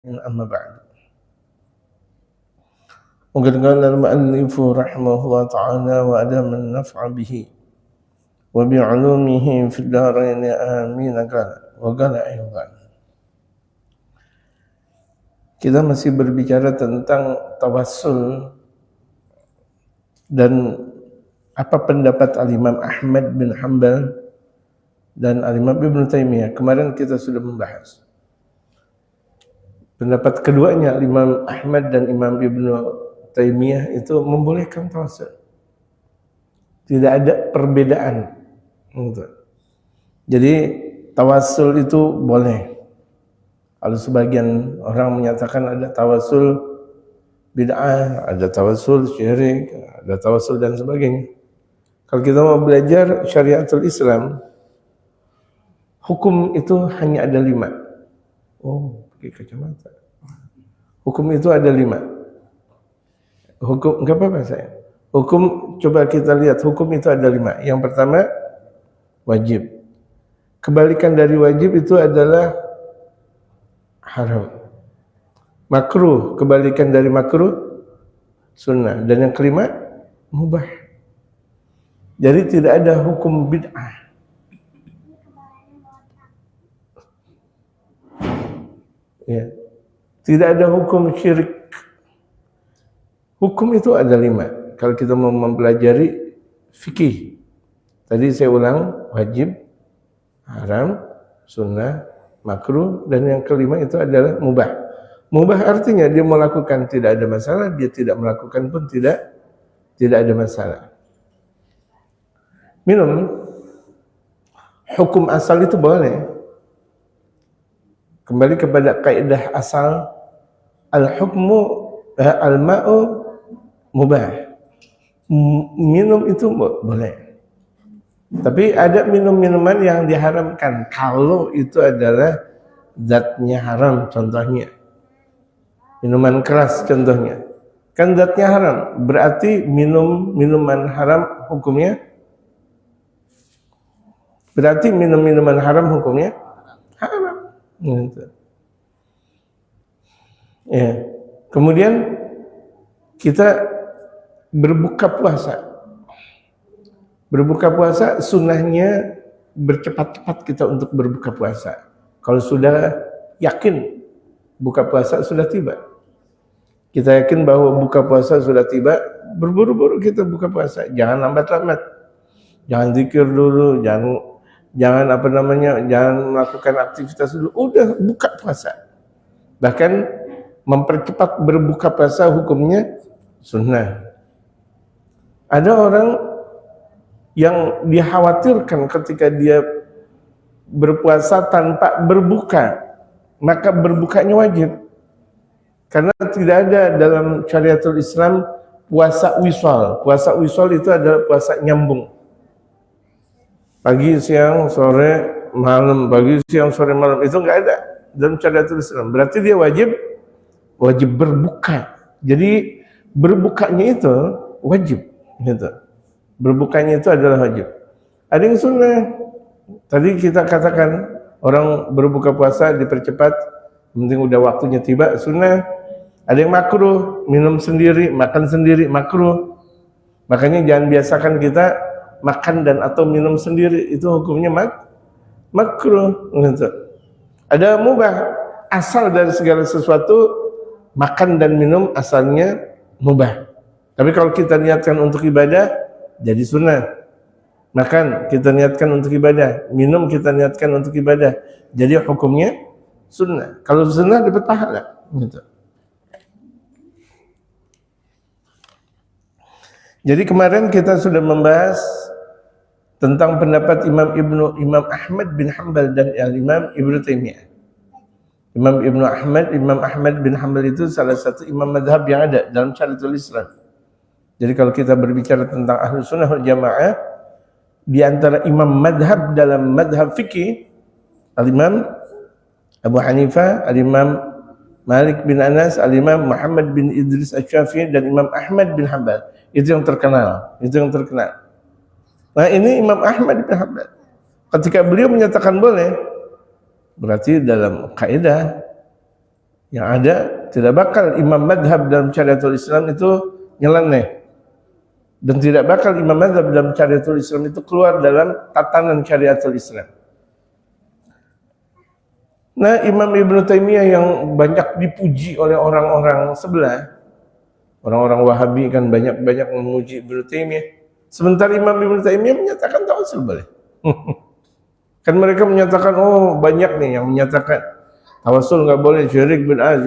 أما بعد. وقد قال المؤلف رحمه الله تعالى وأدام النفع به وبعلومه في الدارين آمين. وقال أيضا, kita masih berbicara tentang tawassul dan apa pendapat Al-Imam Ahmad bin Hanbal dan Al-Imam Ibnu Taimiyah. Kemarin kita sudah membahas pendapat keduanya, Imam Ahmad dan Imam Ibnu Taimiyah, itu membolehkan tawassul. Tidak ada perbedaan. Jadi tawassul itu boleh. Kalau sebagian orang menyatakan ada tawassul bid'ah, ada tawassul syirik, ada tawassul dan sebagainya. Kalau kita mau belajar syariatul Islam, hukum itu hanya ada 5. Oh, pakai kacamata. Hukum itu ada 5. Hukum, enggak apa-apa saya. Hukum, coba kita lihat, hukum itu ada 5. Yang pertama, wajib. Kebalikan dari wajib itu adalah haram. Makruh, kebalikan dari makruh, sunnah. Dan yang kelima, mubah. Jadi tidak ada hukum bid'ah. Ya. Tidak ada hukum syirik. Hukum itu ada 5. Kalau kita mau mempelajari fikih, tadi saya ulang, wajib, haram, sunnah, makruh, dan yang kelima itu adalah mubah. Mubah artinya dia melakukan tidak ada masalah, dia tidak melakukan pun tidak ada masalah. Minum, hukum asal itu boleh. Kembali kepada kaidah asal, al-hukmu al-ma'u mubah. Minum itu boleh. Tapi ada minum-minuman yang diharamkan kalau itu adalah zatnya haram. Contohnya minuman keras, contohnya kan zatnya haram, berarti minuman haram hukumnya, berarti minuman haram hukumnya haram. Gitu. Ya. Kemudian kita berbuka puasa. Berbuka puasa sunnahnya bercepat-cepat kita untuk berbuka puasa. Kalau sudah yakin buka puasa sudah tiba, kita yakin bahwa buka puasa sudah tiba, berburu-buru kita buka puasa. Jangan lambat-lambat. Jangan zikir dulu, jangan jangan melakukan aktivitas dulu. Udah buka puasa. Bahkan mempercepat berbuka puasa hukumnya sunnah. Ada orang yang dikhawatirkan ketika dia berpuasa tanpa berbuka, maka berbukanya wajib. Karena tidak ada dalam syariatul Islam puasa wisal. Puasa wisal itu adalah puasa nyambung. Pagi, siang, sore, malam, pagi, siang, sore, malam. Itu enggak ada dalam syariatul Islam. Berarti dia wajib berbuka. Jadi berbukanya itu wajib, gitu. Berbukanya itu adalah wajib. Ada yang sunnah. Tadi kita katakan orang berbuka puasa dipercepat, penting udah waktunya tiba, sunnah. Ada yang makruh, minum sendiri, makan sendiri, makruh. Makanya jangan biasakan kita makan dan atau minum sendiri, itu hukumnya makruh. Gitu. Ada mubah, asal dari segala sesuatu makan dan minum asalnya mubah. Tapi kalau kita niatkan untuk ibadah, jadi sunnah. Makan kita niatkan untuk ibadah, minum kita niatkan untuk ibadah, jadi hukumnya sunnah. Kalau sunnah dapat pahala. Gitu. Jadi kemarin kita sudah membahas tentang pendapat Imam Ahmad bin Hanbal dan Imam Ibnu Taimiyah. Imam Ahmad bin Hanbal itu salah satu imam madhab yang ada dalam syariatul Islam. Jadi kalau kita berbicara tentang Ahlus Sunnah wal Jamaah, di antara imam madhab dalam madhab fikih, Al-Imam Abu Hanifah, Al-Imam Malik bin Anas, Al-Imam Muhammad bin Idris Asy-Syafi'i, dan Imam Ahmad bin Hanbal. Itu yang terkenal. Nah, ini Imam Ahmad bin Hanbal. Ketika beliau menyatakan boleh, berarti dalam kaidah Yang ada tidak bakal imam madhab dalam syariatul Islam itu nyeleneh, dan tidak bakal imam madhab dalam syariatul Islam itu keluar dalam tatanan syariatul Islam. Nah, Imam Ibnu Taimiyah yang banyak dipuji oleh orang-orang sebelah, orang-orang Wahabi kan banyak memuji Ibnu Taimiyah. Sementara Imam Ibnu Taimiyah menyatakan tawassul boleh. Kan mereka menyatakan, oh banyak nih yang menyatakan tawassul nggak boleh, syirik bid'ah.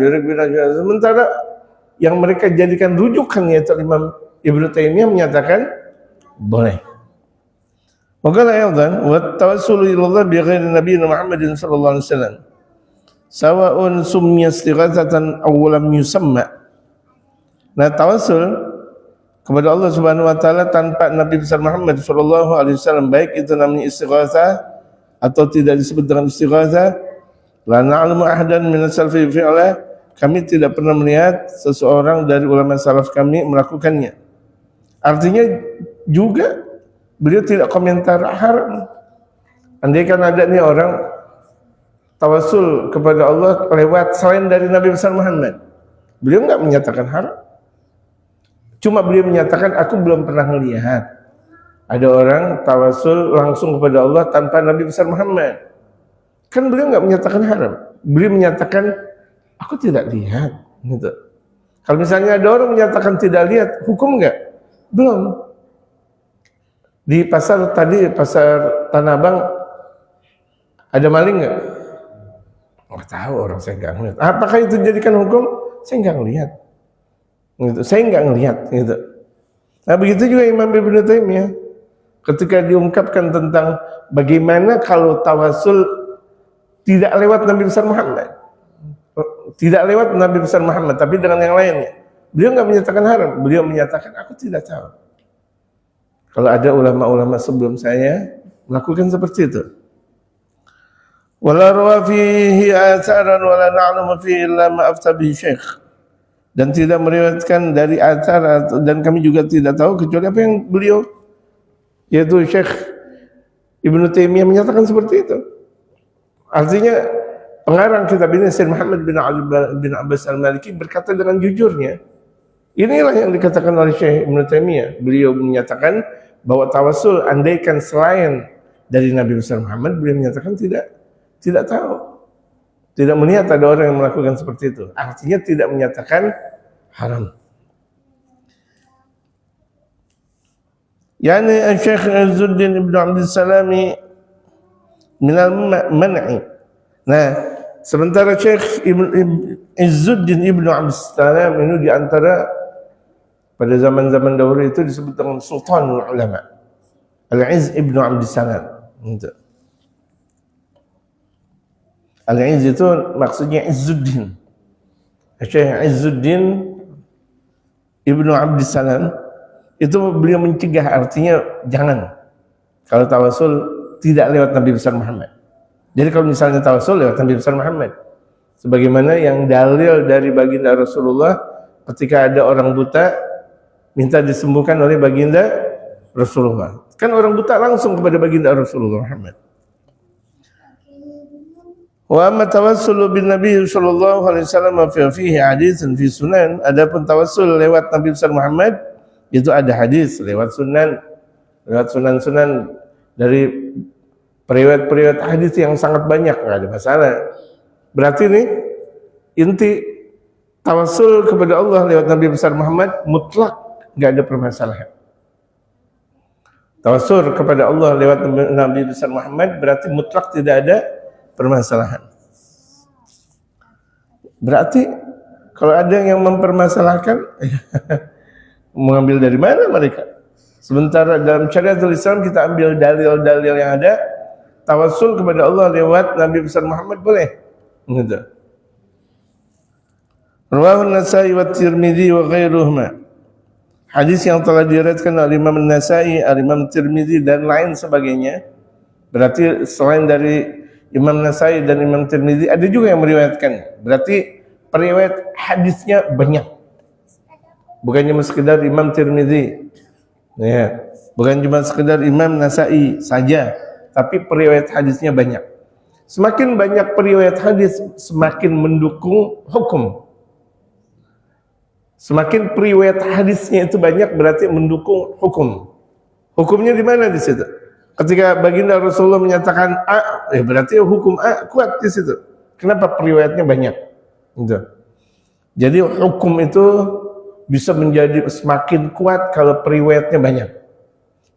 Sementara yang mereka jadikan rujukan yaitu Imam Ibnu Taimiyah menyatakan boleh. Maka ayatan wa tawassulu ila Allah bi ghairi nabiyina Muhammadin sallallahu alaihi wasallam sawa'un summiya istighatsatan aw lam yusamma. Nah, tawassul kepada Allah Subhanahu wa taala tanpa Nabi besar Muhammad sallallahu alaihi wasallam, baik itu namanya istighatsah atau tidak disebut dengan istighatsah, la na'lamu ahadan min as-salafi fi'la, kami tidak pernah melihat seseorang dari ulama salaf kami melakukannya. Artinya juga beliau tidak komentar haram. Andai kan ada nih orang tawassul kepada Allah lewat selain dari Nabi besar Muhammad, beliau nggak menyatakan haram. Cuma beliau menyatakan, aku belum pernah melihat ada orang tawassul langsung kepada Allah tanpa Nabi besar Muhammad. Kan beliau nggak menyatakan haram. Beliau menyatakan, aku tidak lihat. Gitu. Kalau misalnya ada orang menyatakan tidak lihat, hukum nggak? Belum. Di pasar tadi, pasar Tanah Abang, ada maling nggak? Nggak tahu, orang saya nggak ngeliat. Apakah itu jadikan hukum? Saya nggak ngelihat. Gitu. Saya nggak ngelihat. Gitu. Nah, begitu juga Imam Ibnu Taimiyah ketika diungkapkan tentang bagaimana kalau tawassul tidak lewat Nabi besar Muhammad, tidak lewat Nabi besar Muhammad, tapi dengan yang lainnya, beliau nggak menyatakan haram. Beliau menyatakan, aku tidak tahu kalau ada ulama-ulama sebelum saya melakukan seperti itu. Wala rawa fihi atharan wala na'lamu fihi illa ma afta bihi syekh, dan tidak meriwayatkan dari athar, dan kami juga tidak tahu kecuali apa yang beliau yaitu Syekh Ibnu Taimiyah menyatakan seperti itu. Artinya pengarang kitab ini Syekh Muhammad bin Ali bin Abbas Al-Maliki berkata dengan jujurnya, inilah yang dikatakan oleh Syekh Ibnu Taimiyah. Beliau menyatakan bahwa tawassul andaikan selain dari Nabi besar Muhammad, beliau menyatakan tidak tahu, tidak melihat ada orang yang melakukan seperti itu. Artinya tidak menyatakan haram. Yani Syekh Izzuddin Ibnu Abdul Salami minal man'i. Nah, sementara Syekh Izzuddin Ibnu Abdul Salam ini diantara pada zaman-zaman dahulu itu disebut dengan Sultanul Ulama, Al-Izz Ibnu Abdul Salam. Al-Izz itu maksudnya Izzuddin. Syekh Izzuddin Ibnu Abdul Salam itu beliau mencegah, artinya jangan kalau tawassul tidak lewat Nabi besar Muhammad. Jadi kalau misalnya tawassul lewat Nabi besar Muhammad, sebagaimana yang dalil dari baginda Rasulullah ketika ada orang buta minta disembuhkan oleh baginda Rasulullah, kan orang buta langsung kepada baginda Rasulullah Muhammad. Wa amma tawassulu bin Nabi sallallahu alaihi wasallam fihi haditsun fi sunan, adapun tawassul lewat Nabi besar Muhammad itu ada hadis lewat sunan dari periwayat hadis yang sangat banyak, nggak ada masalah. Berarti nih inti tawassul kepada Allah lewat Nabi besar Muhammad mutlak, nggak ada permasalahan. Tawassul kepada Allah lewat Nabi besar Muhammad berarti mutlak, tidak ada permasalahan. Berarti kalau ada yang mempermasalahkan mengambil dari mana mereka? Sementara dalam syariatul Islam kita ambil dalil-dalil yang ada, tawassul kepada Allah lewat Nabi besar Muhammad boleh. Gitu. Rawahu An-Nasa'i wa Tirmidzi wa ghairuhuma. Hadis yang telah diriwayatkan oleh Imam An-Nasa'i, Imam Tirmidzi dan lain sebagainya. Berarti selain dari Imam Nasa'i dan Imam Tirmidzi ada juga yang meriwayatkan. Berarti periwayat hadisnya banyak. Bukan cuma sekedar Imam Tirmidzi, ya, bukan cuma sekedar Imam Nasa'i saja, tapi periwayat hadisnya banyak. Semakin banyak periwayat hadis, semakin mendukung hukum. Semakin periwayat hadisnya itu banyak, berarti mendukung hukum. Hukumnya di mana di situ? Ketika baginda Rasulullah menyatakan A, berarti hukum A kuat di situ. Kenapa periwayatnya banyak? Gitu. Jadi hukum itu bisa menjadi semakin kuat kalau periwayatnya banyak.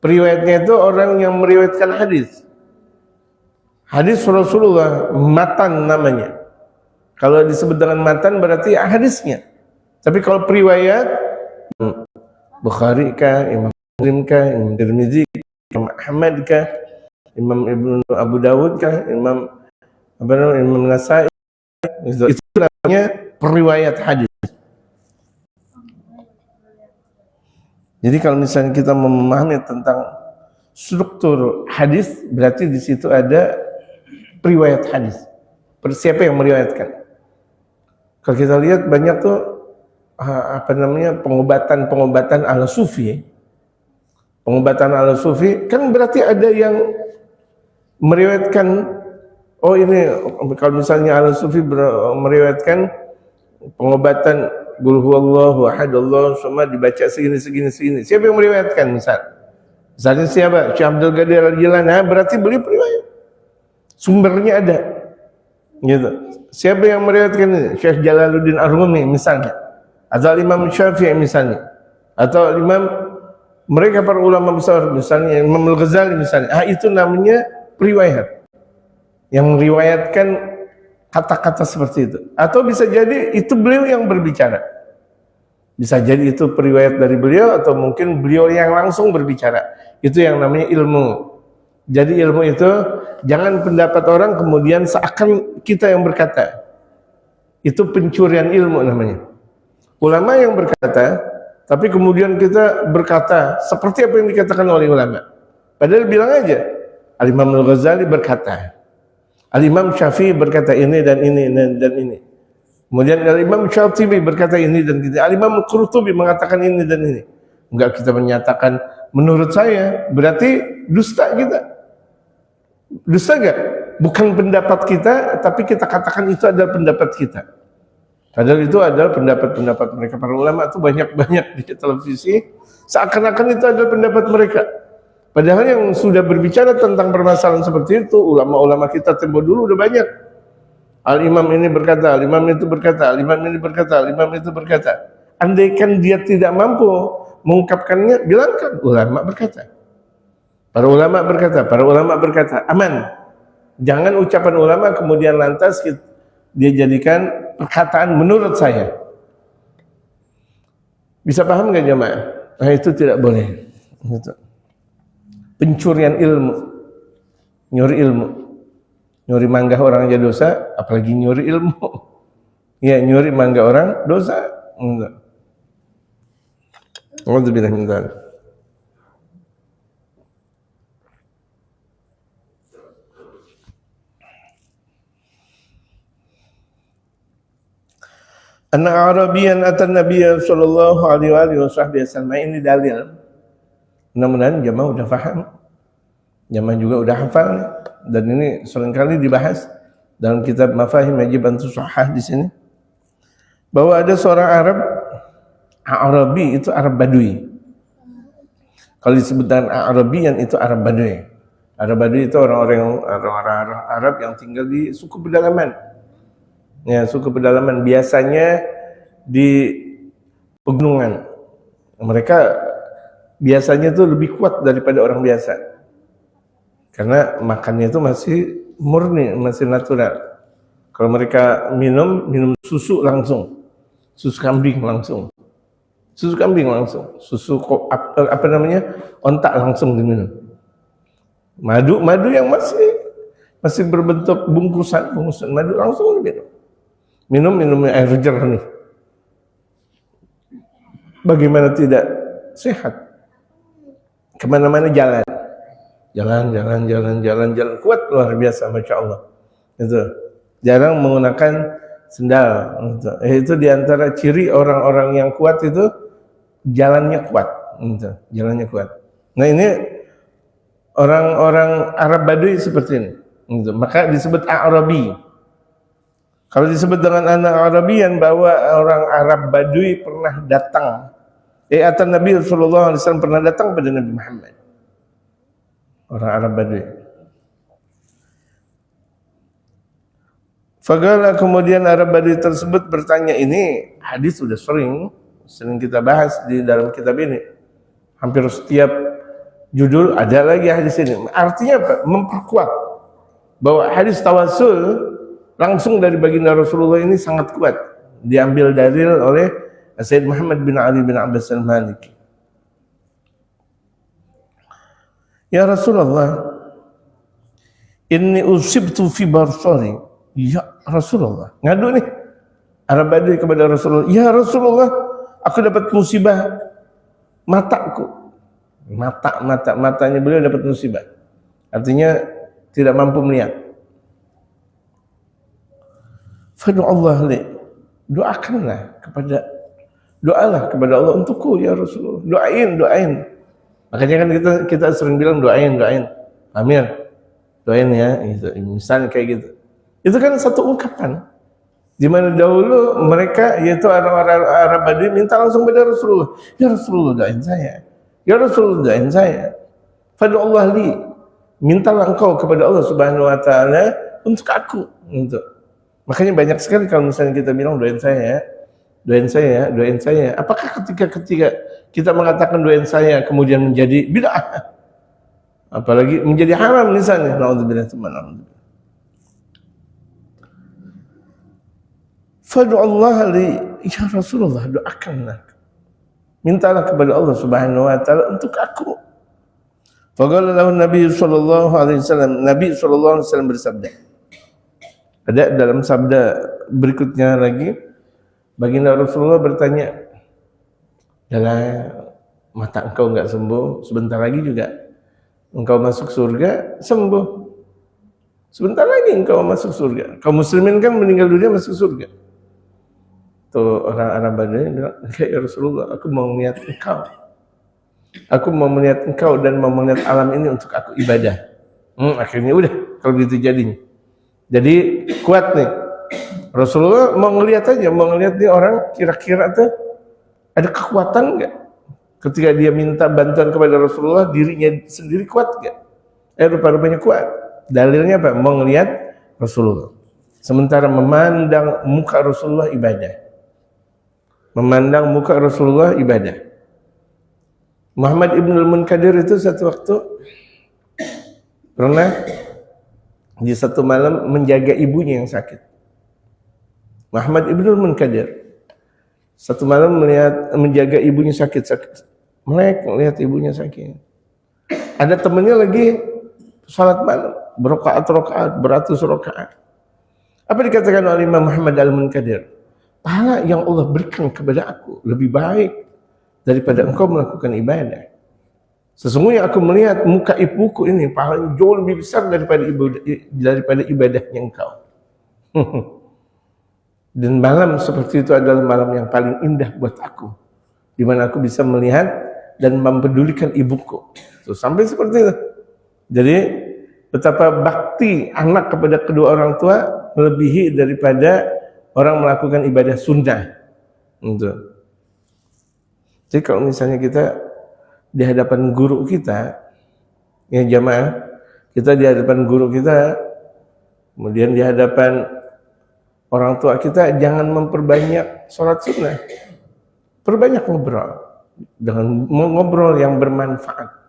Periwayatnya itu orang yang meriwayatkan hadis. Hadis Rasulullah matan namanya. Kalau disebut dengan matan berarti hadisnya. Tapi kalau periwayat Bukhari kah, Imam Muslim kah, Imam Tirmidzi, Imam Ahmad kah, Imam Ibnu Abu Dawud kah, Imam Nasai, itu namanya periwayat hadis. Jadi kalau misalnya kita memahami tentang struktur hadis, berarti di situ ada periwayat hadis. Siapa yang meriwayatkan? Kalau kita lihat banyak tuh pengobatan ala sufi. Pengobatan ala sufi kan berarti ada yang meriwayatkan. Oh ini kalau misalnya ala sufi meriwayatkan pengobatan Qul huwallahu ahad Allahu samad dibaca segini. Siapa yang meriwayatkan misalnya siapa? Syekh Abdul Qadir Al-Jilani, berarti beliau periwayat. Sumbernya ada. Gitu. Siapa yang meriwayatkan ini? Syekh Jalaluddin Ar-Rumi misalnya. Atau Imam Syafi'i misalnya. Atau mereka para ulama besar misalnya Imam Al-Ghazali misalnya. Itu namanya periwayat. Yang meriwayatkan kata-kata seperti itu. Atau bisa jadi itu beliau yang berbicara. Bisa jadi itu periwayat dari beliau atau mungkin beliau yang langsung berbicara. Itu yang namanya ilmu. Jadi ilmu itu jangan pendapat orang kemudian seakan kita yang berkata. Itu pencurian ilmu namanya. Ulama yang berkata, tapi kemudian kita berkata seperti apa yang dikatakan oleh ulama. Padahal bilang aja, Al-Imam Al-Ghazali berkata, Al-Imam Syafi'i berkata ini dan ini dan ini. Kemudian Al-Imam Syatibi berkata ini dan ini. Al-Imam Qurtubi mengatakan ini dan ini. Enggak kita menyatakan menurut saya, berarti dusta kita. Dusta enggak? Bukan pendapat kita, tapi kita katakan itu adalah pendapat kita. Padahal itu adalah pendapat-pendapat mereka. Para ulama itu banyak-banyak di televisi, seakan-akan itu adalah pendapat mereka. Padahal yang sudah berbicara tentang permasalahan seperti itu, ulama-ulama kita tempo dulu udah banyak. Al-Imam ini berkata, Al-Imam itu berkata, Al-Imam ini berkata, Al-Imam itu berkata. Andaikan dia tidak mampu mengungkapkannya, bilangkan ulama berkata. Para ulama berkata, aman. Jangan ucapan ulama kemudian lantas dia jadikan perkataan menurut saya. Bisa paham nggak jemaah? Nah itu tidak boleh. Gitu. Pencurian ilmu, nyuri mangga orang aja dosa, apalagi nyuri ilmu. Ya nyuri mangga orang dosa. Enggak. Alhamdulillah min dzalik. Anna Arabiyan atan Nabiya sallallahu alaihi wasallam. Ini dalil. Mudah-mudahan jamaah udah paham. Jamaah juga udah hafal dan ini seringkali dibahas dalam kitab Mafahim Wajib An-Tusahhah di sini. Bahwa ada seorang Arabi itu Arab Badui. Kalau disebut dengan Arabiyan itu Arab Badui. Arab Badui itu orang-orang Arab yang tinggal di suku pedalaman. Ya, suku pedalaman biasanya di pegunungan. Mereka biasanya itu lebih kuat daripada orang biasa. Karena makannya itu masih murni, masih natural. Kalau mereka minum susu langsung. Susu kambing langsung. Susu ontak langsung diminum. Madu yang masih berbentuk bungkusan madu langsung diminum. Minum air jernih. Bagaimana tidak sehat? Kemana-mana jalan kuat luar biasa, masya Allah. Itu jarang menggunakan sendal. Itu diantara ciri orang-orang yang kuat itu jalannya kuat. Jalannya kuat. Nah ini orang-orang Arab Badui seperti ini. Maka disebut A'rabi. Kalau disebut dengan anak Arabian, bahwa orang Arab Badui pernah datang. Atau Nabi sallallahu alaihi wasallam pernah datang pada Nabi Muhammad. Orang Arab Badui. Fagala, kemudian Arab Badui tersebut bertanya, ini hadis sudah sering kita bahas di dalam kitab ini. Hampir setiap judul ada lagi hadis ini. Artinya apa? Memperkuat bahwa hadis tawassul langsung dari baginda Rasulullah ini sangat kuat. Diambil dalil oleh Sayyid Muhammad bin Ali bin Abbas al-Maliki. Ya Rasulullah, inni usibtu fi barsari. Ya Rasulullah, ngadu nih Arab Badui kepada Rasulullah. Ya Rasulullah, aku dapat musibah mataku. Matanya beliau dapat musibah. Artinya tidak mampu melihat. Fad'ullah li, doakanlah doalah kepada Allah untukku ya Rasulullah. Doain. Makanya kan kita sering bilang doain. Amir, doain ya, gitu. Misalnya kayak gitu. Itu kan satu ungkapan. Di mana dahulu mereka, yaitu orang-orang Arab Badui, minta langsung pada Rasulullah. Ya Rasulullah, doain saya. Ya Rasulullah, doain saya. Fad'ullah li, mintalah engkau kepada Allah Subhanahu wa taala untuk aku, untuk. Makanya banyak sekali kalau misalnya kita bilang doain saya. Apakah ketika kita mengatakan doain saya kemudian menjadi bid'ah? Apalagi menjadi haram misalnya. Nauzubillah min. Fad'ullah li, ya Rasulullah, doakanlah. Mintalah kepada Allah Subhanahu wa taala untuk aku. Faqala lahu Nabi sallallahu alaihi wasallam. Nabi sallallahu alaihi wasallam bersabda. Ada dalam sabda berikutnya lagi, baginda Rasulullah bertanya, dalam mata engkau enggak sembuh, sebentar lagi juga engkau masuk surga, sembuh. Sebentar lagi engkau masuk surga. Kaum muslimin kan meninggal dunia masuk surga. Tuh orang Arab Badui bilang, ya Rasulullah, aku mau melihat engkau. Aku mau melihat engkau dan mau melihat alam ini untuk aku ibadah. Akhirnya udah, kalau begitu jadinya. Jadi kuat nih. Rasulullah mau ngelihat aja, mau ngelihat nih orang kira-kira tuh ada kekuatan enggak? Ketika dia minta bantuan kepada Rasulullah, dirinya sendiri kuat enggak? Rupa-rupanya kuat. Dalilnya apa? Mau ngelihat Rasulullah. Sementara memandang muka Rasulullah ibadah. Memandang muka Rasulullah ibadah. Muhammad Ibnul Munkadir itu satu waktu pernah di satu malam menjaga ibunya yang sakit. Muhammad Ibnul Munkadir satu malam menjaga ibunya sakit. Melek melihat ibunya sakit. Ada temannya lagi salat malam, berrakaat-rakaat, beratus rakaat. Apa dikatakan oleh Imam Muhammad Al-Munkadir? Pahala yang Allah berikan kepada aku lebih baik daripada engkau melakukan ibadah. Sesungguhnya aku melihat muka ibuku ini pahalanya jauh lebih besar daripada ibadahnya engkau. Dan malam seperti itu adalah malam yang paling indah buat aku, di mana aku bisa melihat dan mempedulikan ibuku. Sampai seperti itu. Jadi betapa bakti anak kepada kedua orang tua melebihi daripada orang melakukan ibadah sunnah. Jadi kalau misalnya kita di hadapan guru kita, ya jamaah, kita di hadapan guru kita, kemudian di hadapan orang tua kita, jangan memperbanyak sholat sunnah. Perbanyak ngobrol, dengan ngobrol yang bermanfaat.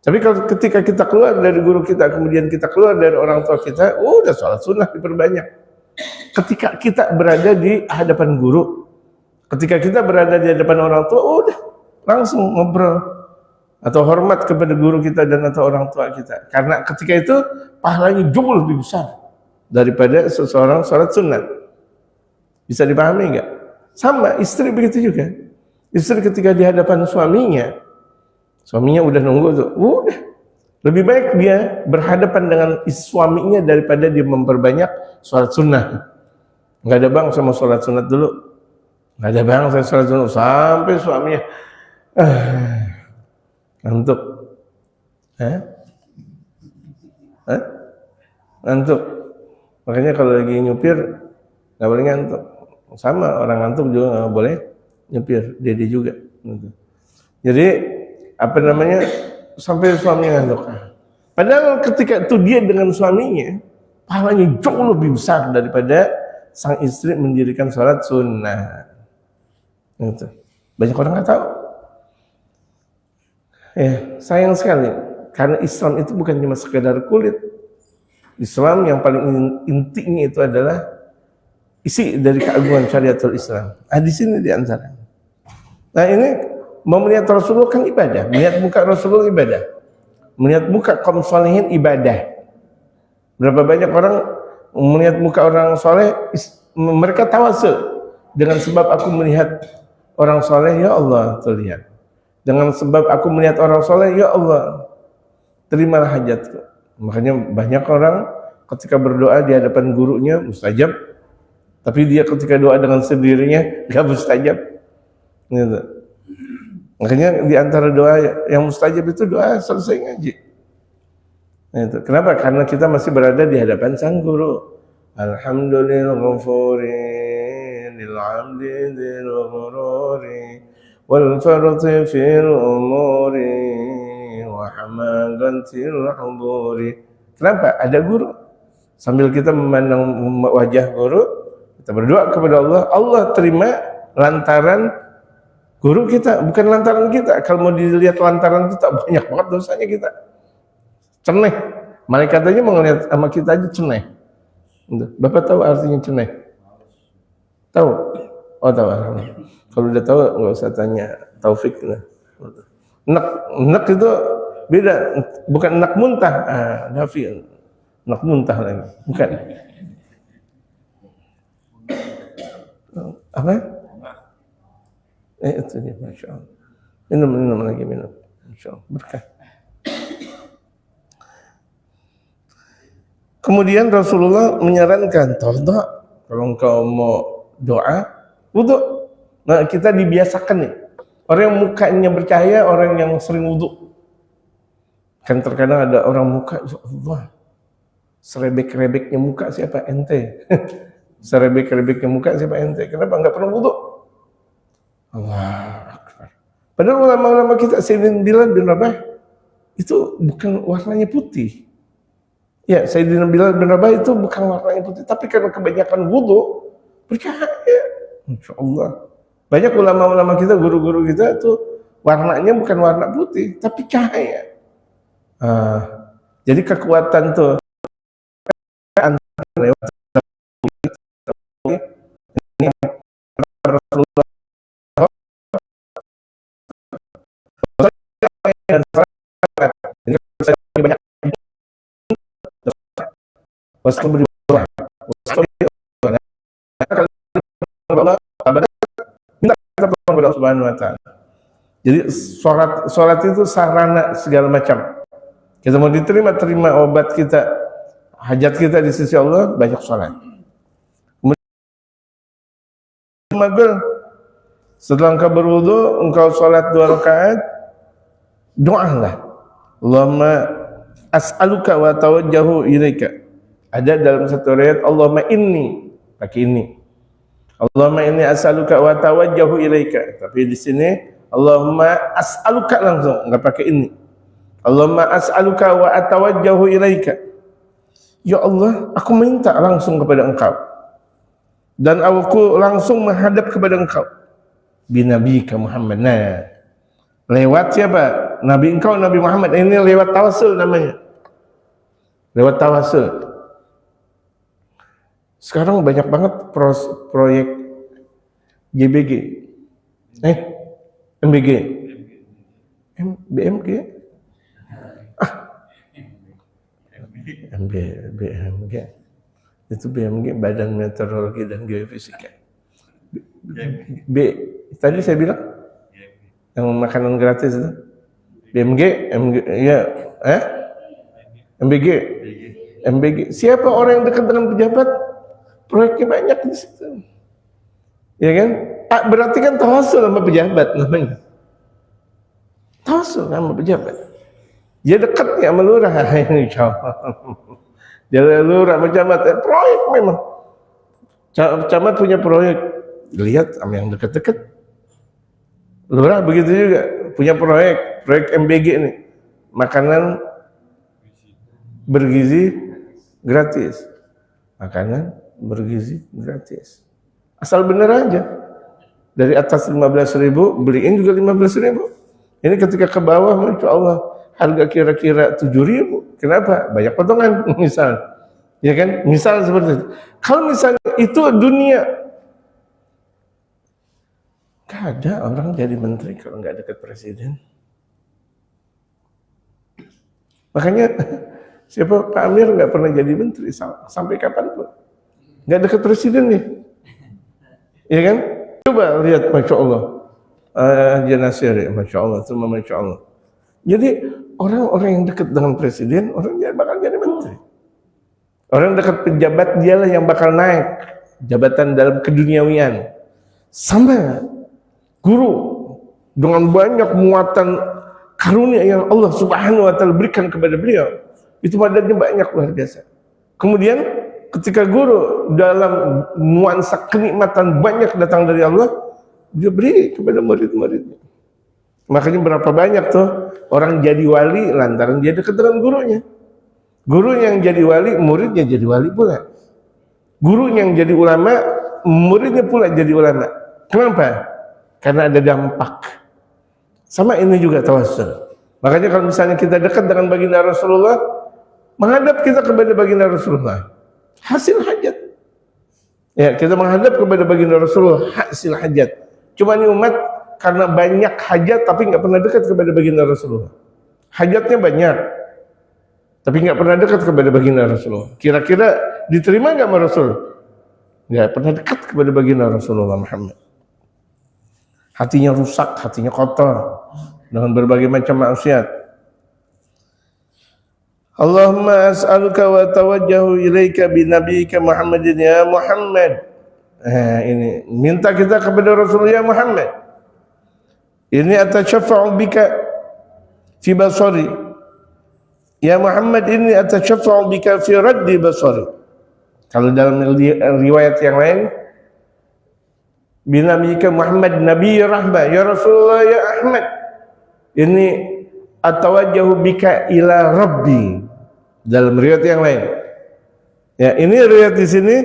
Tapi kalau ketika kita keluar dari guru kita, kemudian kita keluar dari orang tua kita, udah sholat sunnah diperbanyak. Ketika kita berada di hadapan guru, ketika kita berada di hadapan orang tua, udah langsung ngobrol atau hormat kepada guru kita dan atau orang tua kita. Karena ketika itu pahalanya jauh lebih besar daripada seseorang sholat sunnah. Bisa dipahami enggak? Sama istri begitu juga. Istri ketika di hadapan suaminya udah nunggu tuh, udah lebih baik dia berhadapan dengan suaminya daripada dia memperbanyak sholat sunnah. Nggak ada bang sama sholat sunat dulu, nggak ada bang saya sholat sunat sampai suaminya ngantuk. ngantuk. Makanya kalau lagi nyupir nggak boleh ngantuk. Sama orang ngantuk juga nggak boleh nyupir, Dede juga. Jadi apa namanya, sampai suaminya ngantuk. Padahal ketika itu dia dengan suaminya, pahalanya jauh lebih besar daripada sang istri mendirikan sholat sunnah. Gitu. Banyak orang nggak tahu. Ya, sayang sekali. Karena Islam itu bukan cuma sekedar kulit. Islam yang paling intinya itu adalah isi dari keagungan syariatul Islam. Di sini di antara. Nah ini, mau melihat Rasulullah kan ibadah. Melihat muka Rasulullah ibadah. Melihat muka kaum solehin ibadah. Berapa banyak orang melihat muka orang soleh, mereka tawasul. Dengan sebab aku melihat orang soleh, ya Allah terlihat. Dengan sebab aku melihat orang soleh, ya Allah terimalah hajatku. Makanya banyak orang ketika berdoa di hadapan gurunya mustajab, tapi dia ketika doa dengan sendirinya gak mustajab. Gitu. Makanya di antara doa yang mustajab itu doa selesai ngaji. Gitu. Kenapa? Karena kita masih berada di hadapan sang guru. Alhamdulillah ghafuri lil 'abdi dzil ghururi wal farti fil umuri wa hamagatil huburi. Kenapa? Ada guru. Sambil kita memandang wajah guru, kita berdoa kepada Allah. Allah terima lantaran guru kita, bukan lantaran kita. Kalau mau dilihat lantaran kita, banyak banget dosanya kita. Ceneh. Malaikat aja mau ngeliat sama kita aja ceneh. Bapak tahu artinya ceneh? Tahu? Oh tahu. Kalau udah tahu nggak usah tanya Taufik. Nek itu beda, bukan nek muntah. Davi, nek muntah lagi, bukan. Apa? Itu dia, masya Allah. Minum lagi, minum. Masya Allah, berkah. Kemudian Rasulullah menyarankan, tawadhu, kalau engkau mau doa, wudu. Nah, kita dibiasakan nih. Orang yang mukanya bercahaya, orang yang sering wudu. Kan terkadang ada orang muka, ya Allah, serebek-rebeknya muka siapa ente? Serebek-rebeknya muka siapa ente? Kenapa enggak pernah wudu? Allah Akbar. Padahal ulama-ulama kita, Sayyidina Bilal bin Rabah, itu bukan warnanya putih. Ya, Sayyidina Bilal bin Rabah itu bukan warnanya putih, tapi karena kebanyakan wudu bercahaya. Insya Allah. Banyak ulama-ulama kita, guru-guru kita itu warnanya bukan warna putih, tapi cahaya. Jadi kekuatan tuh antara lewat ini Rasulullah dan salat. Ini banyak Waston berdoa. Minta kepada Allah Subhanahu wa taala. Jadi sholat itu sarana segala macam. Kita mau terima obat kita, hajat kita di sisi Allah, banyak sholat. Kemudian setelah engkau berwudu, engkau sholat 2 rakaat, doalah. Allahumma as'aluka wa tawajjahu ilaika. Ada dalam satu riwayat, Allahumma inni, pakai ini. Allahumma inni as'aluka wa tawajjahu ilaika. Tapi di sini Allahumma as'aluka langsung, enggak pakai ini. Allahumma as'aluka wa atawajjahu ilaika. Ya Allah, aku minta langsung kepada Engkau. Dan aku langsung menghadap kepada Engkau. Binabika Muhammad. Nah, lewat siapa? Nabi Engkau, Nabi Muhammad. Ini lewat tawasul namanya. Lewat tawasul. Sekarang banyak banget proyek GBG, MBG, BMG, BMG, itu BMG, Badan Meteorologi dan Geofisika. Tadi saya bilang yang makanan gratis itu, BMG, ya, MBG. Siapa orang yang dekat dengan pejabat? Proyeknya banyak di situ, ya kan? Berarti kan tawasul sama pejabat namanya. Tawasul sama pejabat. Dia dekat ya sama lurah, insya Allah. Jalan lurah sama camat, proyek memang. Camat punya proyek, lihat sama yang dekat-dekat. Lurah begitu juga, punya proyek MBG ini, makanan bergizi gratis. Makanan bergizi gratis. Asal bener aja. Dari atas 15.000, beliin juga 15.000. Ini ketika ke bawah, Masya Allah, harga kira-kira 7.000. Kenapa? Banyak potongan, misal. Ya kan? Misal seperti itu. Kalau misalnya itu dunia, gak ada orang jadi menteri kalau nggak dekat presiden. Makanya siapa Pak Amir nggak pernah jadi menteri sampai kapanpun, nggak dekat presiden nih, ya kan? Coba lihat, Masya Allah, Nasir, Masya Allah, semua Masya Allah. Jadi orang-orang yang dekat dengan presiden, orang yang bakal jadi menteri. Orang dekat pejabat dialah yang bakal naik jabatan dalam keduniawian. Sama guru dengan banyak muatan karunia yang Allah Subhanahu wa Ta'ala berikan kepada beliau, itu padatnya banyak, luar biasa. Kemudian ketika guru dalam nuansa kenikmatan banyak datang dari Allah, dia beri kepada murid-muridnya. Makanya berapa banyak tuh orang jadi wali lantaran dia dekat dengan gurunya. Guru yang jadi wali, muridnya jadi wali pula. Guru yang jadi ulama, muridnya pula jadi ulama. Kenapa? Karena ada dampak. Sama ini juga tawassul. Makanya kalau misalnya kita dekat dengan baginda Rasulullah, menghadap kita kepada baginda Rasulullah, hasil hajat. Ya, kita menghadap kepada baginda Rasulullah, hasil hajat. Cuma ini umat karena banyak hajat tapi nggak pernah dekat kepada baginda Rasulullah. Hajatnya banyak, tapi nggak pernah dekat kepada baginda Rasulullah. Kira-kira diterima nggak sama Rasul? Nggak pernah dekat kepada baginda Rasulullah Muhammad. Hatinya rusak, hatinya kotor dengan berbagai macam maksiat. Allahumma as'aluka wa tawajjahu ilaika bi nabiyyika Muhammadin ya Muhammad. Ini minta kita kepada Rasulullah Muhammad. Ini atasyafa'u bika fi basari. Ya Muhammad, ini atasyafa'u bika fi raddi basari. Kalau dalam riwayat yang lain, binabiyika Muhammad Nabi Rahmah, ya Rasulullah ya Ahmad, ini atawajjahu bika ila Rabbi. Dalam riwayat yang lain, ya ini riwayat di sini,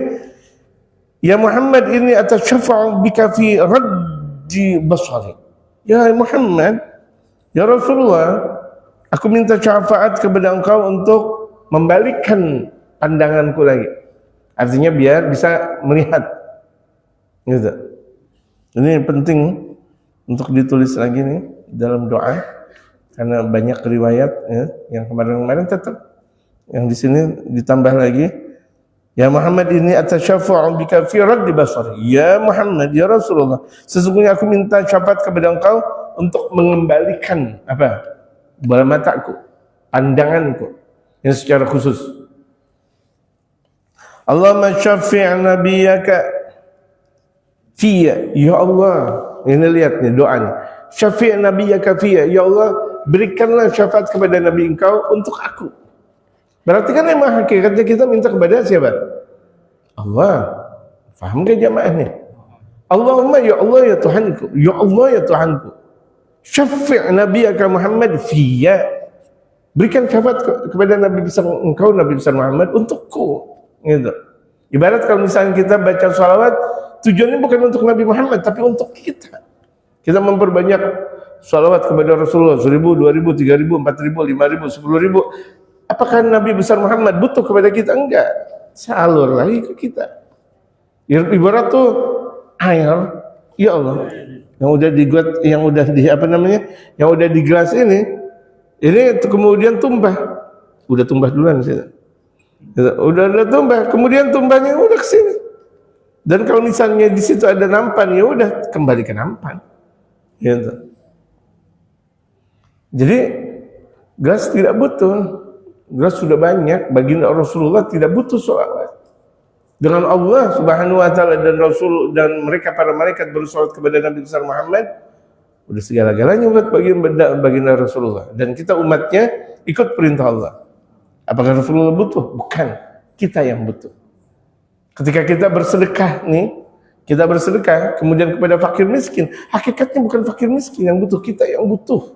ya Muhammad ini atasyafa'u bika fi raddi basari. Ya Muhammad, ya Rasulullah, aku minta syafaat kepada engkau untuk membalikkan pandanganku lagi. Artinya biar bisa melihat. Gitu. Ini penting untuk ditulis lagi nih dalam doa, karena banyak riwayat ya, yang kemarin-kemarin tetap, yang di sini ditambah lagi, ya Muhammad ini atasyafa'u bika fi raddi basari. Ya Muhammad, ya Rasulullah, sesungguhnya aku minta syafaat kepada engkau untuk mengembalikan apa? Bola mataku, pandanganku yang secara khusus. Allahumma syafi' nabiyyaka fiyya, ya Allah. Ini lihat nih doanya. Syafi' nabiyyaka fiyya, ya Allah, berikanlah syafaat kepada nabi engkau untuk aku. Berarti kan memang hakikatnya kita minta kepada siapa? Allah. Faham gak jamaah nih? Allahumma ya Allah ya Tuhanku, ya Allah ya Tuhanku, syafi' nabiyyaka Muhammad fiyya, berikan syafaat kepada nabi besar engkau, nabi besar Muhammad, untukku. Gitu. Ibarat kalau misalnya kita baca sholawat, tujuannya bukan untuk Nabi Muhammad, tapi untuk kita. Kita memperbanyak sholawat kepada Rasulullah 1.000, 2.000, 3.000, 4.000, 5.000, 10.000. Apakah Nabi besar Muhammad butuh kepada kita? Enggak. Salur lagi ke kita. Ibarat tuh air, ya Allah, yang udah dibuat, yang udah di apa namanya, yang udah di gelas ini kemudian tumpah, udah tumpah duluan sih. Udah tumpah, kemudian tumpahnya udah ke sini. Dan kalau misalnya di situ ada nampan, ya udah kembali ke nampan. Gitu. Jadi gelas tidak butuh, gelas sudah banyak. Baginda Rasulullah tidak butuh sholawat. Dengan Allah Subhanahu wa Ta'ala dan Rasul dan mereka para malaikat bersolawat kepada Nabi besar Muhammad, udah segala-galanya buat baginda Rasulullah. Dan kita umatnya ikut perintah Allah. Apakah Rasulullah butuh? Bukan. kita yang butuh. Ketika kita bersedekah nih, kita bersedekah kemudian kepada fakir miskin, hakikatnya bukan fakir miskin yang butuh, kita yang butuh.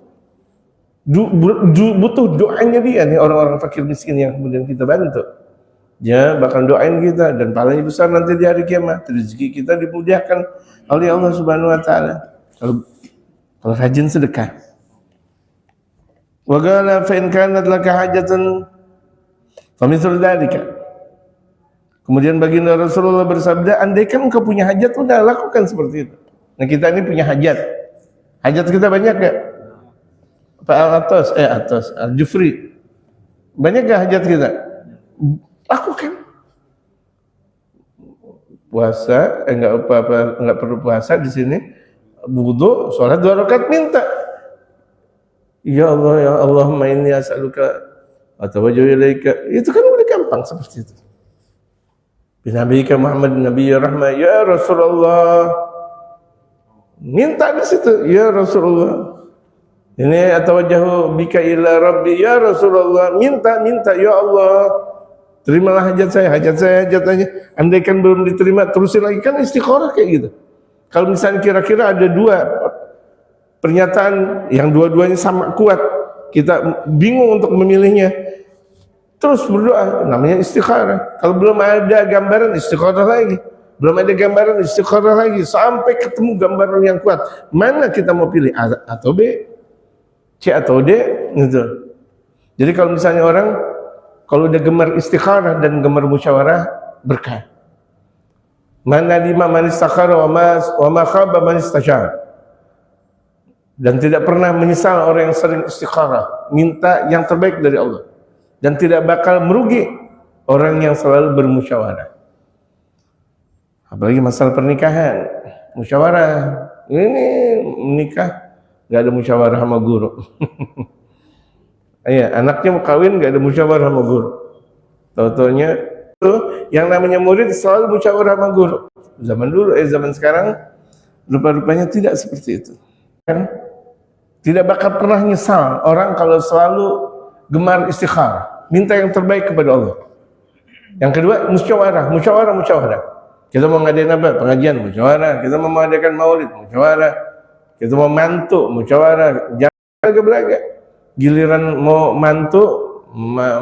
Butuh doanya dia nih, orang-orang fakir miskin yang kemudian kita bantu. Dia bakal doain kita dan pahalanya besar nanti di hari kiamat. Rezeki kita dimudahkan oleh Allah Subhanahu wa taala. Kalau rajin sedekah. Wa qala fa in kanat laka hajatan famithlu dzalika. Kemudian baginda Rasulullah bersabda, andaikan engkau punya hajat, udah lakukan seperti itu. Nah, kita ini punya hajat. Hajat kita banyak enggak? Pak Atos, Al-Jufri. Banyak gak hajat kita? Lakukan. Puasa, enggak perlu puasa di sini. Wudu, sholat 2 rakaat minta. Ya Allahumma inni as'aluka wa tawajjahu ilaika. Itu kan udah gampang seperti itu. Binabiyika Muhammad Nabiyyur Rahmah, ya Rasulullah. Minta di situ, ya Rasulullah. Ini atawajjahu bika ila rabbi, ya Rasulullah. Minta, ya Allah. Terimalah hajat saya hajatnya. Andaikan belum diterima, terusin lagi, kan istikharah kayak gitu. Kalau misalnya kira-kira ada 2 pernyataan yang dua-duanya sama kuat, kita bingung untuk memilihnya, terus berdoa, namanya istikharah. Kalau belum ada gambaran, istikharah lagi. Belum ada gambaran, istikharah lagi, sampai ketemu gambaran yang kuat. Mana kita mau pilih, A atau B, C atau D, gitu. Jadi kalau misalnya orang kalau udah gemar istikharah dan gemar musyawarah, berkah. Mana lima man istakhara wa ma khaba man istashara. Dan tidak pernah menyesal orang yang sering istikharah, minta yang terbaik dari Allah. Dan tidak bakal merugi orang yang selalu bermusyawarah. Apalagi masalah pernikahan, musyawarah. Ini menikah nggak ada musyawarah sama guru. Iya, anaknya mau kawin nggak ada musyawarah sama guru. Tahu-taunya tuh yang namanya murid selalu musyawarah sama guru. Zaman dulu, zaman sekarang rupa-rupanya tidak seperti itu. Kan tidak bakal pernah nyesal orang kalau selalu gemar istikharah, minta yang terbaik kepada Allah. Yang kedua, musyawarah. Kita mau ngadain apa? Pengajian, musyawarah. Kita mau mengadakan maulid, musyawarah. Kita mau mantu, musyawarah. Jangan belaga. Giliran mau mantu,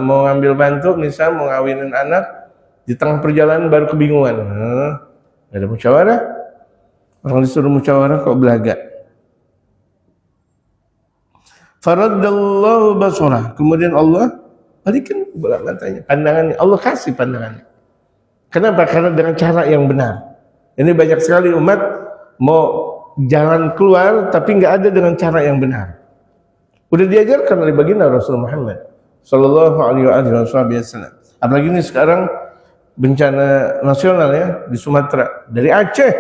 mau ngambil mantu, misal mau ngawinin anak, di tengah perjalanan baru kebingungan. Gak ada musyawarah. Orang disuruh musyawarah kok belaga. Faraddallahu basarah. Kemudian Allah balikan bola matanya, pandangannya. Allah kasih pandangannya. Kenapa? Karena dengan cara yang benar. Ini banyak sekali umat mau jalan keluar tapi nggak ada dengan cara yang benar. Udah diajarkan oleh baginda Rasul Muhammad sallallahu alaihi wasallam. Apalagi ini sekarang bencana nasional ya di Sumatera, dari Aceh.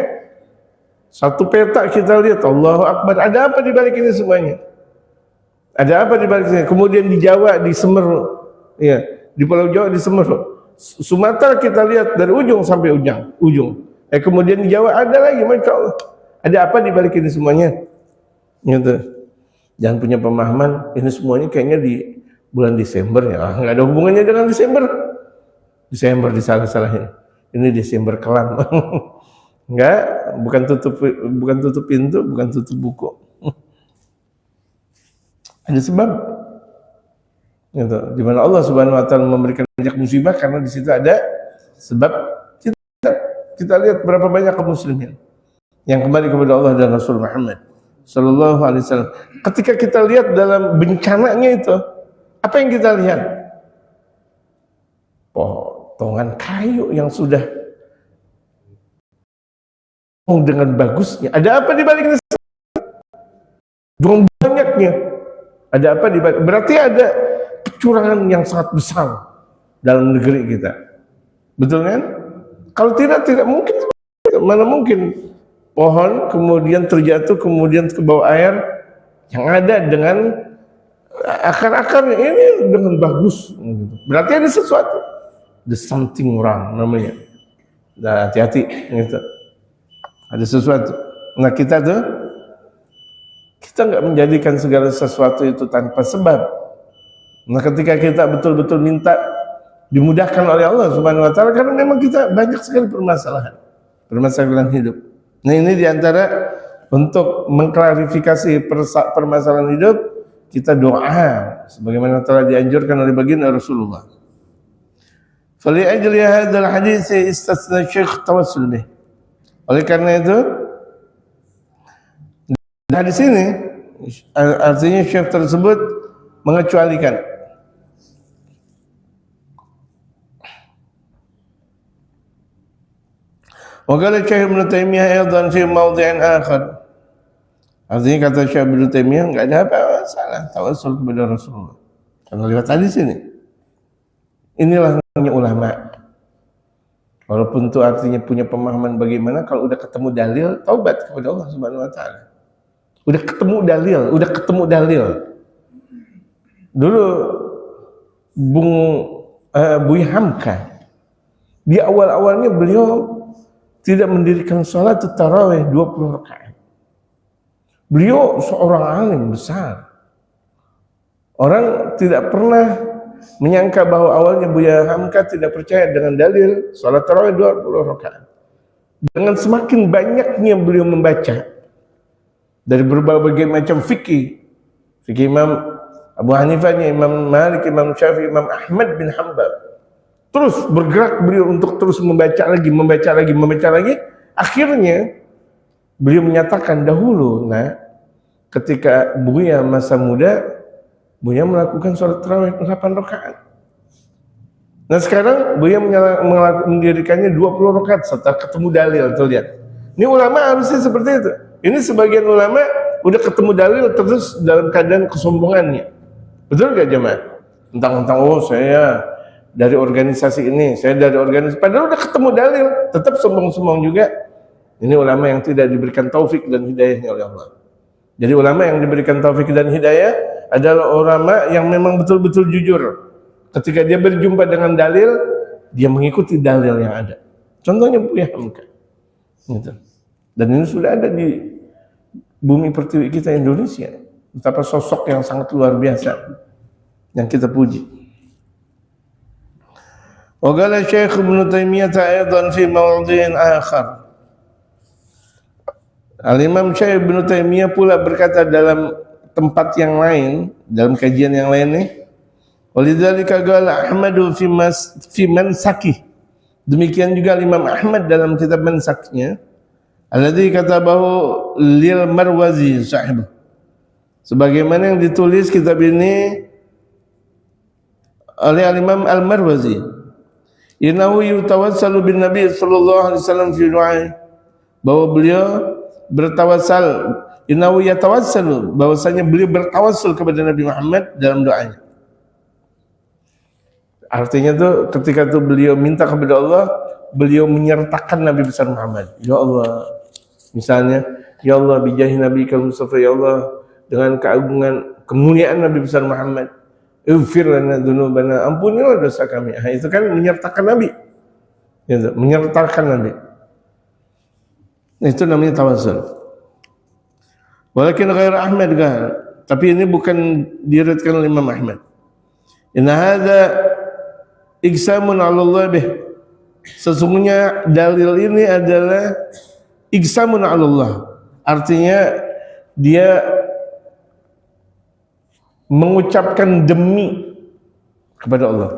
Satu peta kita lihat, Allahu Akbar. Ada apa di balik ini semuanya? Ada apa di balik ini? Kemudian di Jawa, di Semeru, ya, di Pulau Jawa, di Semeru. Sumatera kita lihat dari ujung sampai ujung. Kemudian di Jawa ada lagi, masya Allah. Ada apa di balik ini semuanya? Gitu. Jangan punya pemahaman ini semuanya kayaknya di bulan Desember ya. Nggak ada hubungannya dengan Desember. Desember disalah-salahin. Ini Desember kelam. Enggak, bukan tutup pintu, bukan tutup buku. Ada sebab. Gitu. Di mana Allah Subhanahu wa taala memberikan banyak musibah karena di situ ada sebab. Kita lihat berapa banyak kaum muslimin yang kembali kepada Allah dan Rasul Muhammad sallallahu alaihi wasallam. Ketika kita lihat dalam bencananya itu, apa yang kita lihat? Potongan kayu yang sudah dengan bagusnya. Ada apa di balik ini? Dengan banyaknya. Ada apa di balik? Berarti ada kecurangan yang sangat besar dalam negeri kita. Betul kan? Kalau tidak mungkin. Mana mungkin pohon kemudian terjatuh kemudian ke bawah air yang ada dengan akar-akarnya ini dengan bagus. Berarti ada sesuatu. There's something wrong namanya. Nah, hati-hati gitu. Ada sesuatu. Nah, kita nggak menjadikan segala sesuatu itu tanpa sebab. Nah, ketika kita betul-betul minta dimudahkan oleh Allah Subhanahu wa taala, karena memang kita banyak sekali permasalahan hidup. Nah, ini diantara untuk mengklarifikasi permasalahan hidup, kita doa sebagaimana telah dianjurkan oleh baginda Rasulullah. Fali ajli hadzal hadits istasna Syekh tawassul bih. Oleh karena itu hadis ini artinya Syekh tersebut mengecualikan. Wa qala Syekh Ibnu Taimiyah aidan fi mawdhi'in akhar. Artinya kata Syekh Ibnu Taimiyah enggak ada apa salah tawassul kepada Rasulullah. Karena lewat hadis ini. Inilah namanya ulama. Walaupun itu artinya punya pemahaman bagaimana kalau udah ketemu dalil, taubat kepada Allah Subhanahu wa taala. Udah ketemu dalil. Dulu Buya Hamka di awal-awalnya beliau tidak mendirikan salat tarawih 20 rakaat. Beliau seorang alim besar. Orang tidak pernah menyangka bahwa awalnya Buya Hamka tidak percaya dengan dalil salat tarawih 20 rakaat. Dengan semakin banyaknya beliau membaca dari berbagai macam fikih Imam Abu Hanifah, Imam Malik, Imam Syafi'i, Imam Ahmad bin Hanbal, terus bergerak beliau untuk terus membaca lagi. Akhirnya beliau menyatakan dahulu, ketika Buya masa muda, Buya melakukan sholat tarawih 8 rakaat. Nah sekarang Buya mendirikannya 20 rakaat setelah ketemu dalil. Tuh lihat, ini ulama harusnya seperti itu. Ini sebagian ulama udah ketemu dalil terus dalam keadaan kesombongannya. Betul gak jemaah? Tentang saya dari organisasi ini, saya dari organisasi, padahal udah ketemu dalil, tetap sombong-sombong juga. Ini ulama yang tidak diberikan taufik dan hidayahnya oleh Allah. Jadi ulama yang diberikan taufik dan hidayah adalah ulama yang memang betul-betul jujur. Ketika dia berjumpa dengan dalil, dia mengikuti dalil yang ada. Contohnya Buya Hamka. Gitu. Dan ini sudah ada di bumi pertiwi kita Indonesia. Betapa sosok yang sangat luar biasa yang kita puji. Wa qala Syekh Ibnu Taimiyah aidan fi mawdhi'in akhar. Al-Imam Syekh Ibnu Taimiyah pula berkata dalam tempat yang lain, dalam kajian yang lain nih, walidzalika qala Ahmadu fi mansakih. Demikian juga Imam Ahmad dalam kitab Mansaknya, alladzi katabahu lil Marwazi sahib. Sebagaimana yang ditulis kitab ini oleh Al-Imam Al-Marwazi. Innahu yutawassalu bin Nabi sallallahu alaihi wasallam fi du'ai. Bahwa beliau bertawassul, innahu yatawassalu, bahwasanya beliau bertawassul kepada Nabi Muhammad dalam doanya. Artinya tuh ketika tuh beliau minta kepada Allah, beliau menyertakan Nabi besar Muhammad. Ya Allah, misalnya, ya Allah bijahi Nabi Mustafa, ya Allah dengan keagungan kemuliaan Nabi besar Muhammad, ighfir lana dzunubana, ampunilah dosa kami. Itu kan menyertakan Nabi. Gitu, menyertakan Nabi. Itu namanya tawassul. Walakin ghair Ahmad kan, tapi ini bukan diriwayatkan oleh Imam Ahmad. Inna hadza iksamun 'ala Allah bih. Sesungguhnya dalil ini adalah iksamun 'ala Allah. Artinya dia mengucapkan demi kepada Allah.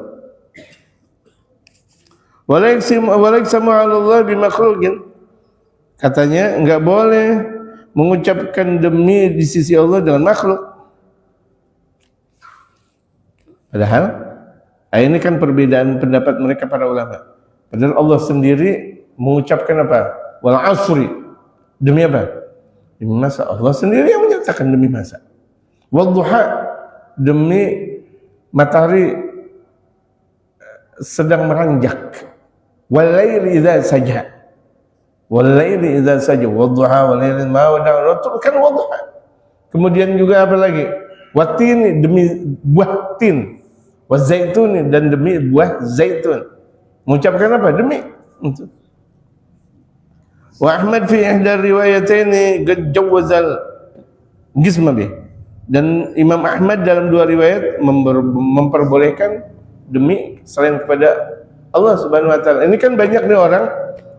Walaiksamu 'ala Allah bi makhluqin. Katanya enggak boleh mengucapkan demi di sisi Allah dengan makhluk. Padahal ini kan perbedaan pendapat mereka para ulama. Padahal Allah sendiri mengucapkan apa? Wal asri. Demi apa? Demi masa. Allah sendiri yang menyatakan demi masa. Wal duha, demi matahari sedang meranjak. Wal laili idza saja. Wal laili idza saja. Wal duha wal laili ma wada'a. Kan wal duha. Kemudian juga apa lagi? Watin, demi buah tin. Wazaitun, dan demi buah zaitun. Mengucapkan apa? Demi. Wa Ahmad fi ihda riwayataini qad jawazal gisma bih. Dan Imam Ahmad dalam dua riwayat memperbolehkan demi selain kepada Allah Subhanahu wa taala. Ini kan banyak nih orang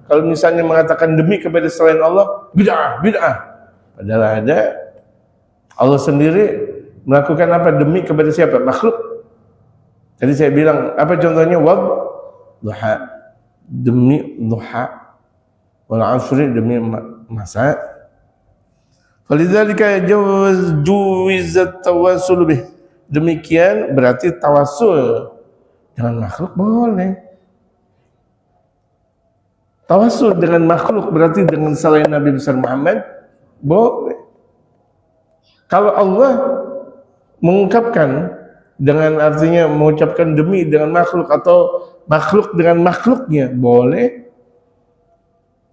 kalau misalnya mengatakan demi kepada selain Allah, bid'ah, bid'ah. Padahal ada Allah sendiri melakukan apa demi kepada siapa? Makhluk. Tadi saya bilang apa contohnya? Wad duha, demi duha, wal asri demi masa. Falidzalika juwizat tawassul bih. Demikian berarti tawasul dengan makhluk boleh. Tawasul dengan makhluk berarti dengan selain Nabi besar Muhammad boleh. Kalau Allah mengungkapkan dengan artinya mengucapkan demi dengan makhluk atau makhluk dengan makhluknya boleh.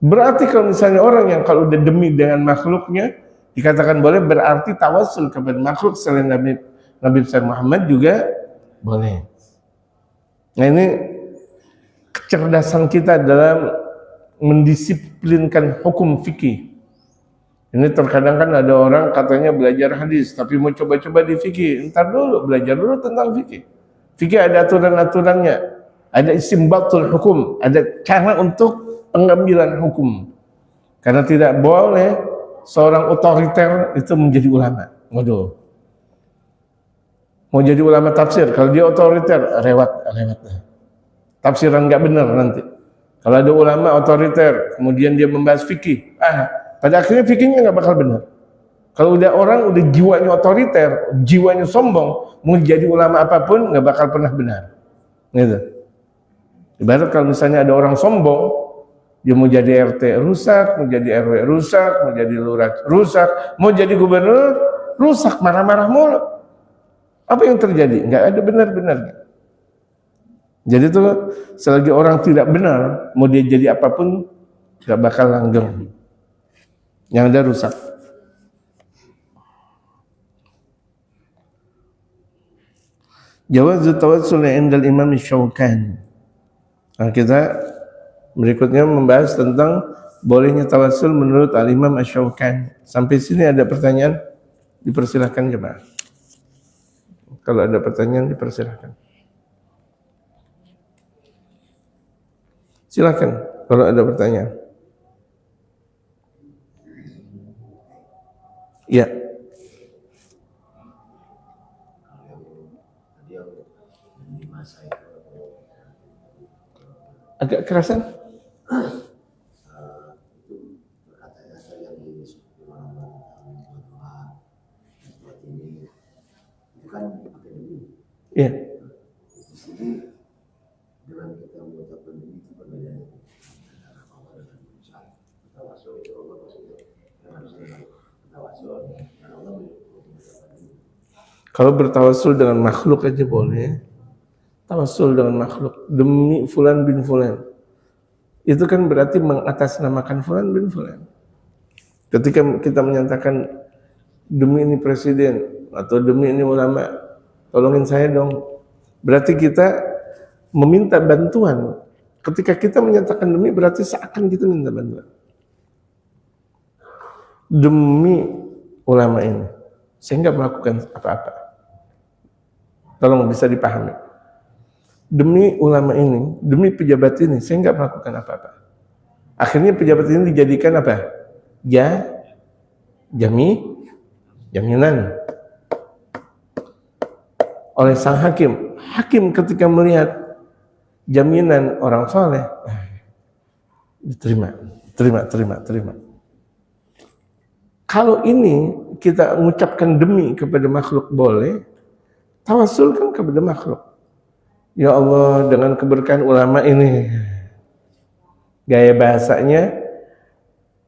Berarti kalau misalnya orang yang kalau udah demi dengan makhluknya dikatakan boleh, berarti tawasul kepada makhluk selain Nabi besar Muhammad juga boleh. Nah ini kecerdasan kita dalam mendisiplinkan hukum fikih. Ini terkadang kan ada orang katanya belajar hadis tapi mau coba-coba di fikih. Entar dulu, belajar dulu tentang fikih. Fikih ada aturan-aturannya, ada istimbatul hukum, ada cara untuk pengambilan hukum. Karena tidak boleh seorang otoriter itu menjadi ulama. Waduh. Mau jadi ulama tafsir, kalau dia otoriter, lewat. Tafsiran nggak benar nanti. Kalau ada ulama otoriter, kemudian dia membahas fikih, pada akhirnya fikihnya nggak bakal benar. Kalau udah orang udah jiwanya otoriter, jiwanya sombong, mau jadi ulama apapun nggak bakal pernah benar. Gitu. Ibarat kalau misalnya ada orang sombong, dia mau jadi RT rusak, mau jadi RW rusak, mau jadi lurah rusak, mau jadi gubernur rusak, marah-marah mulu. Apa yang terjadi? Nggak ada benar-benarnya. Jadi itu selagi orang tidak benar, mau dia jadi apapun tidak bakal langgeng. Yang ada rusak. Jawaz tawassul indal Imam Syaukani. Nah, kita berikutnya membahas tentang bolehnya tawassul menurut Al-Imam Syaukani. Sampai sini ada pertanyaan? Dipersilahkan jemaah. Kalau ada pertanyaan dipersilahkan. Silakan kalau ada pertanyaan. Ya. Agak kerasan? Iya. Kalau bertawasul dengan makhluk aja boleh. Tawasul dengan makhluk demi fulan bin fulan. Itu kan berarti mengatasnamakan fulan bin fulan. Ketika kita menyatakan demi ini presiden atau demi ini ulama, tolongin saya dong. Berarti kita meminta bantuan. Ketika kita menyatakan demi berarti seakan kita minta bantuan. Demi ulama ini, saya nggak melakukan apa-apa. Tolong bisa dipahami. Demi ulama ini, demi pejabat ini, saya nggak melakukan apa-apa. Akhirnya pejabat ini dijadikan apa? Jaminan oleh sang hakim. Hakim ketika melihat jaminan orang soleh, terima. Kalau ini kita mengucapkan demi kepada makhluk boleh, tawasul kan kepada makhluk. Ya Allah, dengan keberkahan ulama ini, gaya bahasanya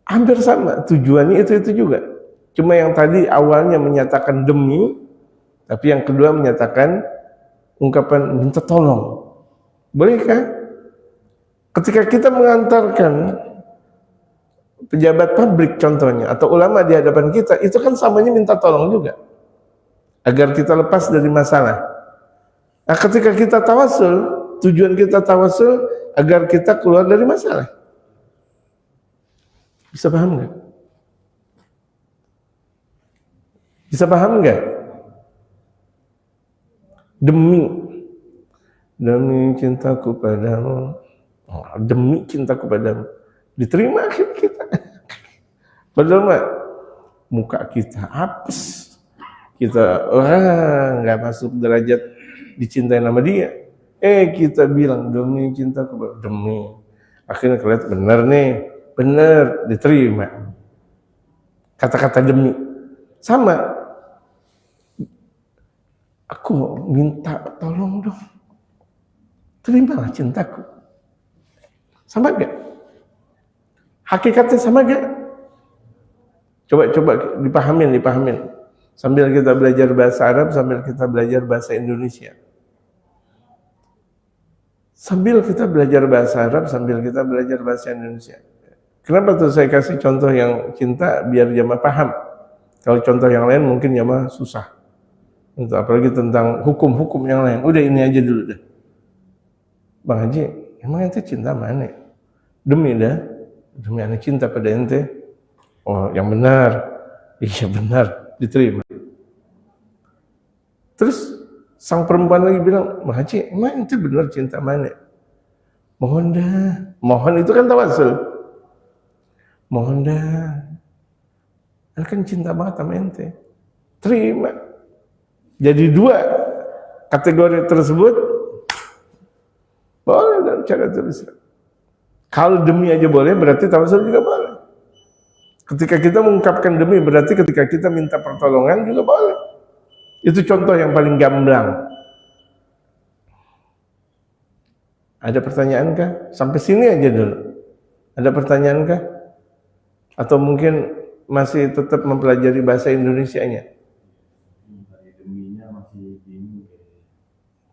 hampir sama, tujuannya itu juga. Cuma yang tadi awalnya menyatakan demi, tapi yang kedua menyatakan ungkapan minta tolong. Bolehkah? Ketika kita mengantarkan pejabat pabrik contohnya, atau ulama di hadapan kita, itu kan samanya minta tolong juga. Agar kita lepas dari masalah. Nah, ketika kita tawasul, tujuan kita tawasul agar kita keluar dari masalah. Bisa paham nggak? Bisa paham nggak? Demi demi cintaku padamu. Oh, demi cintaku padamu. Diterima akhirnya kita. Padahal muka kita apes. Kita nggak masuk derajat dicintai nama dia. Kita bilang demi cintaku padamu. Demi. Akhirnya kelihatan benar nih. Benar, diterima. Kata-kata demi. Sama. Aku minta tolong dong. Terimalah cintaku. Sama gak? Hakikatnya sama gak? Coba dipahamin. Sambil kita belajar bahasa Arab, sambil kita belajar bahasa Indonesia. Sambil kita belajar bahasa Arab, sambil kita belajar bahasa Indonesia. Kenapa tuh saya kasih contoh yang cinta biar jamaah paham. Kalau contoh yang lain mungkin jamaah susah. Untuk apalagi tentang hukum-hukum yang lain. Udah ini aja dulu deh. Bang Haji, emang ente cinta mana? Demi ane cinta pada ente. Oh, yang benar. Iya benar, diterima. Terus sang perempuan lagi bilang, Bang Haji, emang ente benar cinta mana? Mohon dah. Mohon itu kan tawasul. Mohon dah. Ane kan cinta banget sama ente. Terima. Jadi dua kategori tersebut boleh dalam cara tulisan. Kalau demi aja boleh, berarti tawasul juga boleh. Ketika kita mengungkapkan demi, berarti ketika kita minta pertolongan juga boleh. Itu contoh yang paling gamblang. Ada pertanyaan kah? Sampai sini aja dulu. Ada pertanyaan kah? Atau mungkin masih tetap mempelajari bahasa Indonesianya? Deminya masih bingung.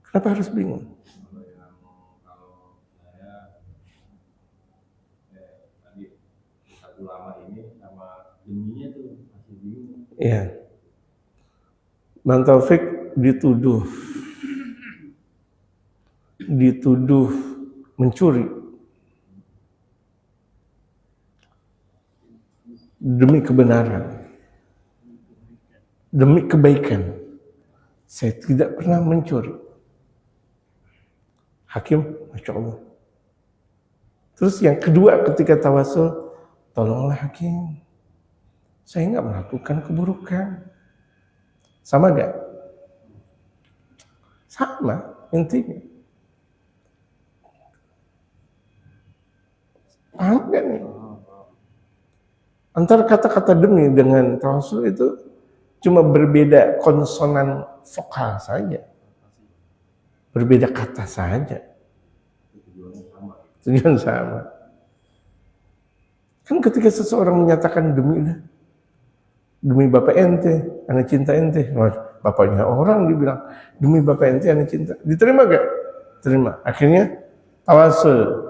Kenapa harus bingung? Kalau saya tadi satu lama ini sama deminya tuh masih bingung. Iya. Bang Taufik dituduh mencuri demi kebenaran, demi kebaikan. Saya tidak pernah mencuri. Hakim, Masya Allah. Terus yang kedua ketika tawasul, tolonglah hakim, saya nggak melakukan keburukan. Sama gak? Sama intinya. Paham gak nih? Antara kata-kata demi dengan tawasul itu cuma berbeda konsonan vokal saja. Berbeda kata saja. Tujuan sama. Kan ketika seseorang menyatakan demi bapak ente, ane cinta ente. Bapaknya orang dibilang, demi bapak ente, ane cinta. Diterima gak? Terima. Akhirnya tawasul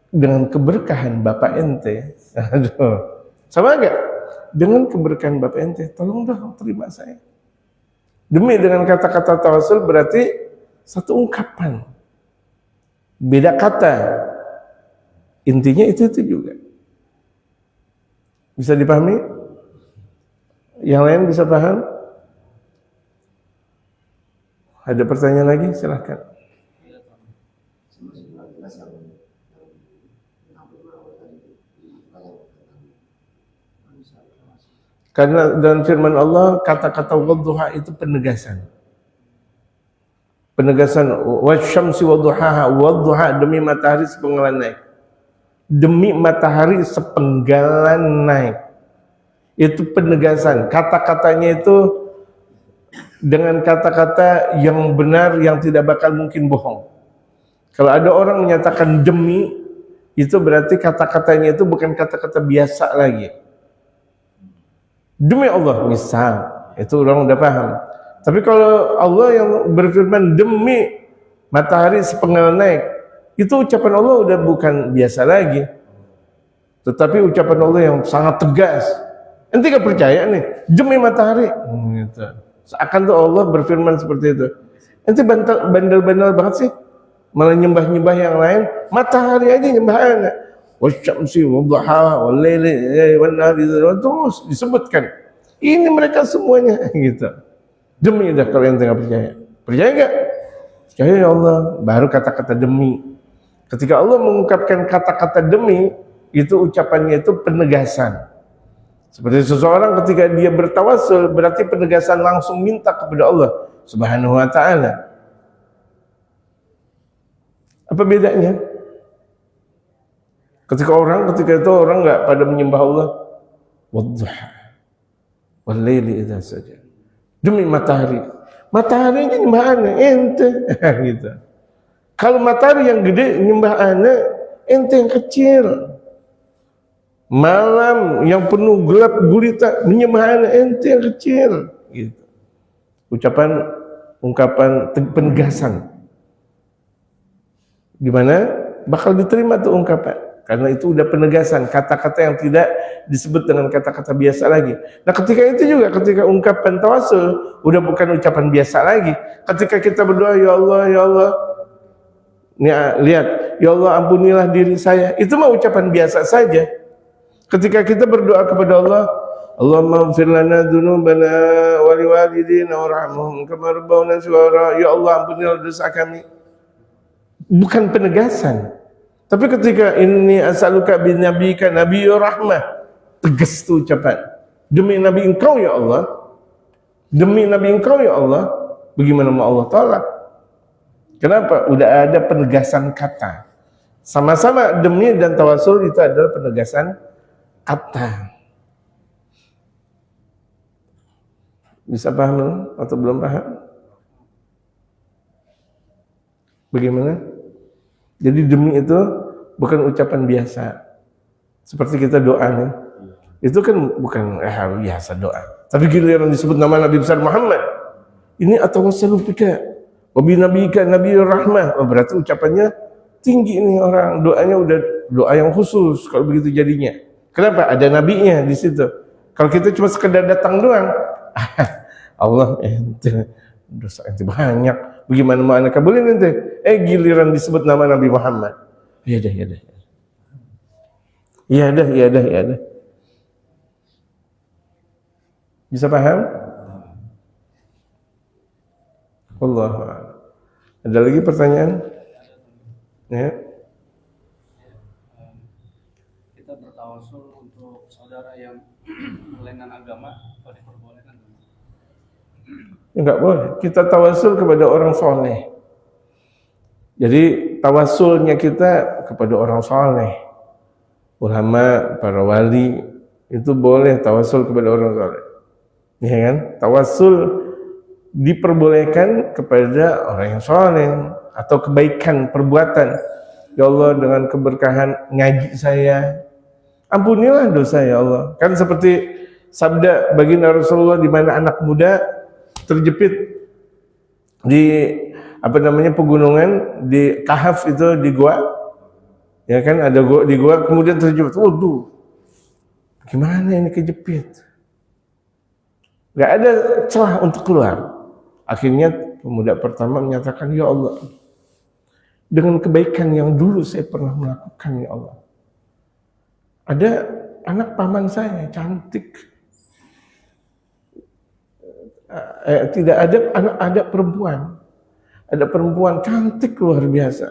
dengan keberkahan bapak ente. Aduh. Sama gak? Dengan keberkahan bapak ente, tolong dong terima saya. Demi dengan kata-kata tawasul berarti satu ungkapan. Beda kata. Intinya itu juga. Bisa dipahami? Yang lain bisa paham? Ada pertanyaan lagi? Silahkan. Karena dalam firman Allah kata-kata wadduha itu penegasan. Penegasan wasyamsi wadduhaha, wadduha demi matahari sepenggalan naik. Demi matahari sepenggalan naik. Itu penegasan. Kata-katanya itu dengan kata-kata yang benar, yang tidak bakal mungkin bohong. Kalau ada orang menyatakan demi, itu berarti kata-katanya itu bukan kata-kata biasa lagi. Demi Allah, misal, itu orang udah paham. Tapi kalau Allah yang berfirman demi matahari sepenggalan naik, itu ucapan Allah udah bukan biasa lagi. Tetapi ucapan Allah yang sangat tegas. Ente gak percaya nih, demi matahari. Gitu. Seakan tuh Allah berfirman seperti itu. Ente bandel-bandel banget sih. Malah nyembah-nyembah yang lain. Matahari aja nyembah anak. Wasyamsi wadduhaha wal-laili wan-nahari terus disebutkan. Ini mereka semuanya gitu. Demi dah kalau ente gak percaya. Percaya gak? Ya Allah, baru kata-kata demi. Ketika Allah mengungkapkan kata-kata demi, itu ucapannya itu penegasan. Seperti seseorang ketika dia bertawasul, berarti penegasan langsung minta kepada Allah Subhanahu wa ta'ala. Apa bedanya? Ketika itu orang nggak pada menyembah Allah, wadduha wal laili idza saja. Demi matahari. Mataharinya nyembah ana ente gitu. Kalau matahari yang gede nyembah ana, ente yang kecil. Malam yang penuh gelap gulita menyembah ana, ente yang kecil gitu. Ungkapan penegasan. Di mana bakal diterima tuh ungkapan. Karena itu udah penegasan, kata-kata yang tidak disebut dengan kata-kata biasa lagi. Nah ketika itu juga, ketika ungkapan tawasul, udah bukan ucapan biasa lagi. Ketika kita berdoa, ya Allah, nih lihat, ya Allah ampunilah diri saya. Itu mah ucapan biasa saja. Ketika kita berdoa kepada Allah, Allahumma ighfir lana dzunubana wa liwalidina warhamhum kama rabbawna shighara. Ya Allah ampunilah dosa kami. Bukan penegasan. Tapi ketika ini as'aluka bin nabiyika nabiyyur rahmah, tegas tuh ucapan. Demi nabi engkau ya Allah. Demi nabi engkau ya Allah. Bagaimana mau Allah tolak? Kenapa? Udah ada penegasan kata. Sama-sama demi dan tawasul itu adalah penegasan kata. Bisa paham atau belum paham? Bagaimana? Jadi demi itu bukan ucapan biasa. Seperti kita doa nih. Itu kan bukan biasa doa. Tapi giliran disebut nama Nabi besar Muhammad. Ini atawassalu bika wa bi nabiyyika nabiyyur rahmah. Oh, berarti ucapannya tinggi nih orang. Doanya udah doa yang khusus kalau begitu jadinya. Kenapa? Ada nabinya di situ. Kalau kita cuma sekedar datang doang, Allah ente dosa ente banyak. Bagaimana mau anak kabulin ente? Giliran disebut nama Nabi Muhammad. Iya dah. Bisa paham? Allah. Ada lagi pertanyaan? Ya. Kita bertawasul untuk saudara yang lain agama, apa diperbolehkan? Enggak boleh. Kita tawasul kepada orang soleh. Jadi tawasulnya kita kepada orang soleh. Ulama, para wali itu boleh tawasul kepada orang soleh. Ya kan? Tawasul diperbolehkan kepada orang yang soleh atau kebaikan perbuatan. Ya Allah, dengan keberkahan ngaji saya, ampunilah dosa ya Allah. Kan seperti sabda baginda Rasulullah di mana anak muda terjepit di pegunungan di Kahf itu di gua, ya kan ada gua di gua kemudian terjepit. Waduh, gimana ini kejepit? Gak ada celah untuk keluar. Akhirnya pemuda pertama menyatakan, ya Allah, dengan kebaikan yang dulu saya pernah melakukan ya Allah, ada anak paman saya cantik. Tidak ada perempuan. Ada perempuan cantik luar biasa.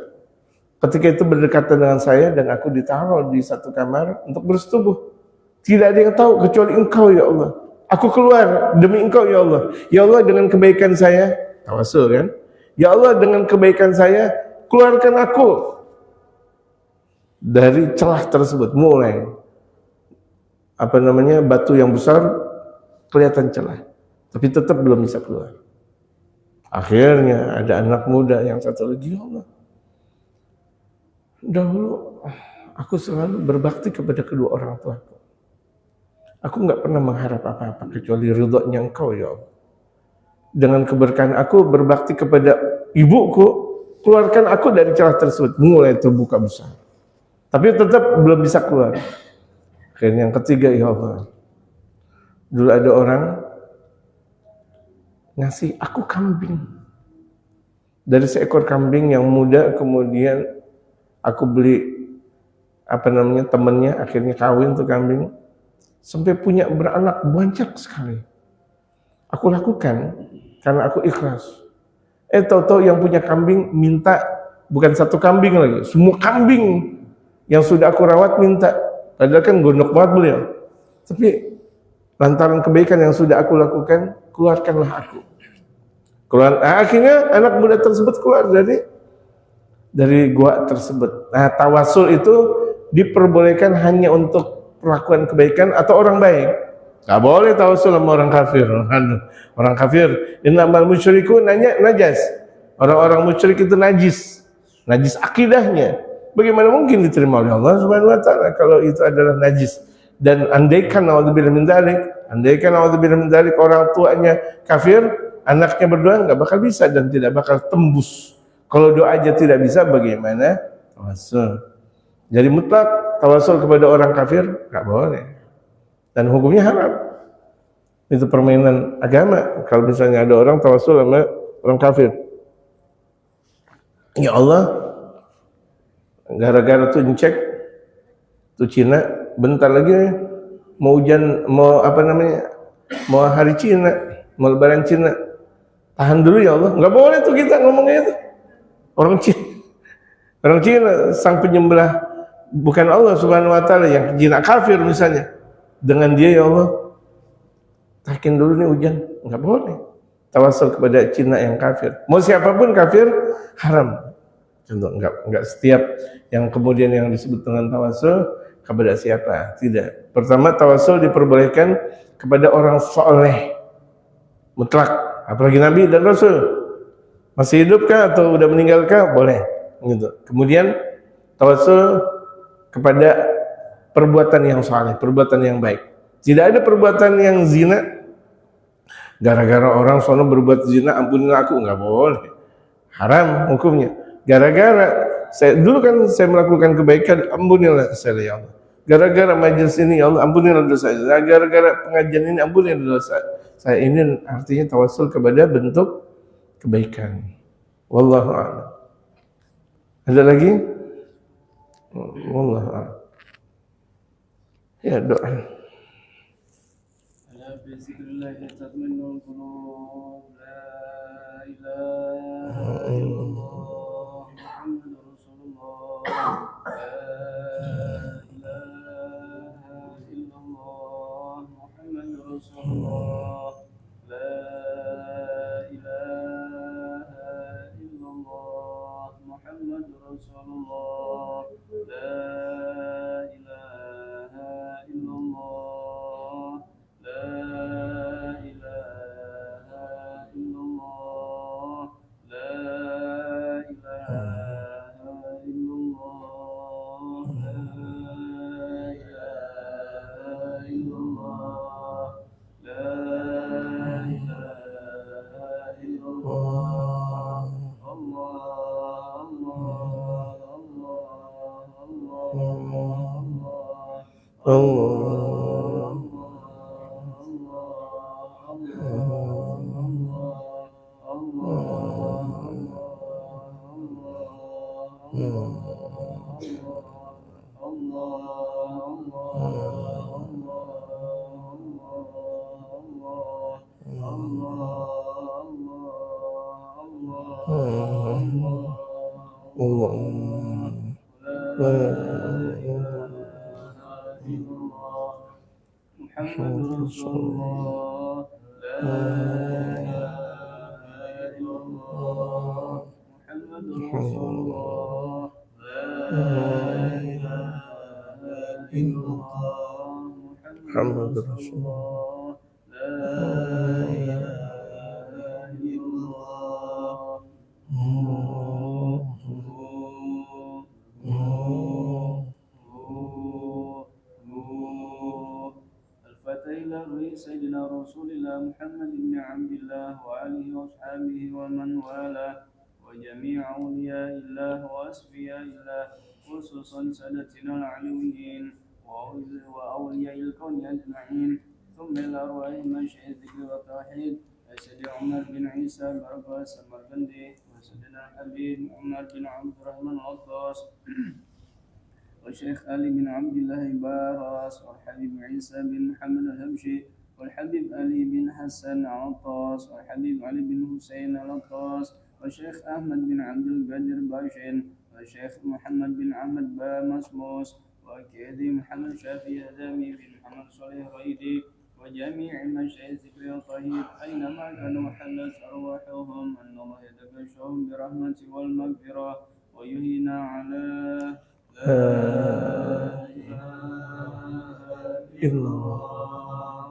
Ketika itu berdekatan dengan saya dan aku ditaruh di satu kamar untuk bersetubuh. Tidak ada yang tahu kecuali Engkau ya Allah. Aku keluar demi Engkau ya Allah. Ya Allah, dengan kebaikan saya, tawasul kan? Ya Allah, dengan kebaikan saya, keluarkan aku dari celah tersebut. Mulai batu yang besar kelihatan celah. Tapi tetap belum bisa keluar. Akhirnya ada anak muda yang satu lagi, ya Allah, dahulu aku selalu berbakti kepada kedua orang tuaku. Aku nggak pernah mengharap apa-apa kecuali ridhonya Engkau ya Allah. Dengan keberkahan aku berbakti kepada ibuku, keluarkan aku dari celah tersebut. Mulai terbuka besar. Tapi tetap belum bisa keluar. Akhirnya yang ketiga, ya Allah, dulu ada orang ngasih aku kambing. Dari seekor kambing yang muda, kemudian aku beli temennya, akhirnya kawin tuh kambing. Sampai punya beranak banyak sekali. Aku lakukan karena aku ikhlas. Tahu-tahu yang punya kambing minta bukan satu kambing lagi, semua kambing yang sudah aku rawat minta. Padahal kan gondok banget beliau. Tapi lantaran kebaikan yang sudah aku lakukan, keluarkanlah aku. Akhirnya anak muda tersebut keluar dari gua tersebut. Nah, tawasul itu diperbolehkan hanya untuk perlakuan kebaikan atau orang baik. Gak boleh tawasul sama orang kafir. Orang kafir, innamal musyriku najas. Orang-orang musyrik itu najis akidahnya. Bagaimana mungkin diterima oleh Allah Subhanahu wa taala kalau itu adalah najis? Dan andaikan naudzubillah min dzalik orang tuanya kafir, anaknya berdoa nggak bakal bisa dan tidak bakal tembus. Kalau doa aja tidak bisa, bagaimana tawasul? Jadi mutlak tawasul kepada orang kafir nggak boleh dan hukumnya haram. Itu permainan agama. Kalau misalnya ada orang tawasul sama orang kafir, ya Allah, gara-gara tuh ngecek tuh Cina bentar lagi mau hujan, mau hari Cina, mau lebaran Cina, tahan dulu ya Allah. Nggak boleh tuh kita ngomongnya itu. Orang Cina sang penyembelih bukan Allah Subhanahu wa taala, yang Cina kafir misalnya, dengan dia ya Allah tahan dulu nih hujan. Nggak boleh tawasul kepada Cina yang kafir. Mau siapapun kafir haram. Contoh, enggak setiap yang kemudian yang disebut dengan tawasul kepada siapa, tidak. Pertama, tawasul diperbolehkan kepada orang soleh mutlak, apalagi Nabi dan Rasul. Masih hidupkah atau udah meninggalkah? Boleh gitu. Kemudian tawasul kepada perbuatan yang soleh, perbuatan yang baik. Tidak ada perbuatan yang zina, gara-gara orang sono berbuat zina ampunilah aku, nggak boleh, haram hukumnya. Gara-gara saya melakukan kebaikan, ampunilah saya ya Allah. Gara-gara majelis ini ya Allah, ampunilah dosa saya. Gara-gara pengajian ini, ampunilah dosa saya. Ini artinya tawasul kepada bentuk kebaikan. Wallahu a'lam. Ada lagi? Wallahu a'lam. Ya, doa. Ala bi zikrillahi tatma'innul qulub. La ilaha illallah Muhammadur Rasulullah. La ilaha illallah Muhammadur Rasulullah. La ilaha illallah Muhammadur Rasulullah. La ilaha illallah. La ilaha illallah. La ilaha illallah. La ilaha illallah. La ilaha illallah. Allah, Allah, Allah, Allah, Allah. Muhammadur Rasulullah. La ilaha illallah Muhammadur Rasulullah. La ilaha illallah Muhammadur Rasulullah. La ilaha illallah. سيدنا رسول الله محمد بن عبد الله وآله وأصحابه ومن والاه وجميع أولياء الله وأصفياء الله، خصوصا سادتنا العلويين وأولياء الكون أجمعين، ثم إلى أرواح مشايخ الذكر والتوحيد سيد عمر بن عيسى المربى السمرقندي وسيدنا الحبيب عمر بن عبد الرحمن العطاس والشيخ علي بن عبد الله باراس والحبيب عيسى بن محمد الهمشي والحبيب علي بن حسن العطاس والحبيب علي بن حسين العطاس والشيخ أحمد بن عبد القادر باشين والشيخ محمد بن أحمد بامسموس وكيدي محمد شافي هدامي بن محمد صالح ريدي وجميع مشايخ الطهير أينما كانوا حلت أرواحهم أن الله يتغشهم برحمة والمغفرة ويهينا على لا إله إلا الله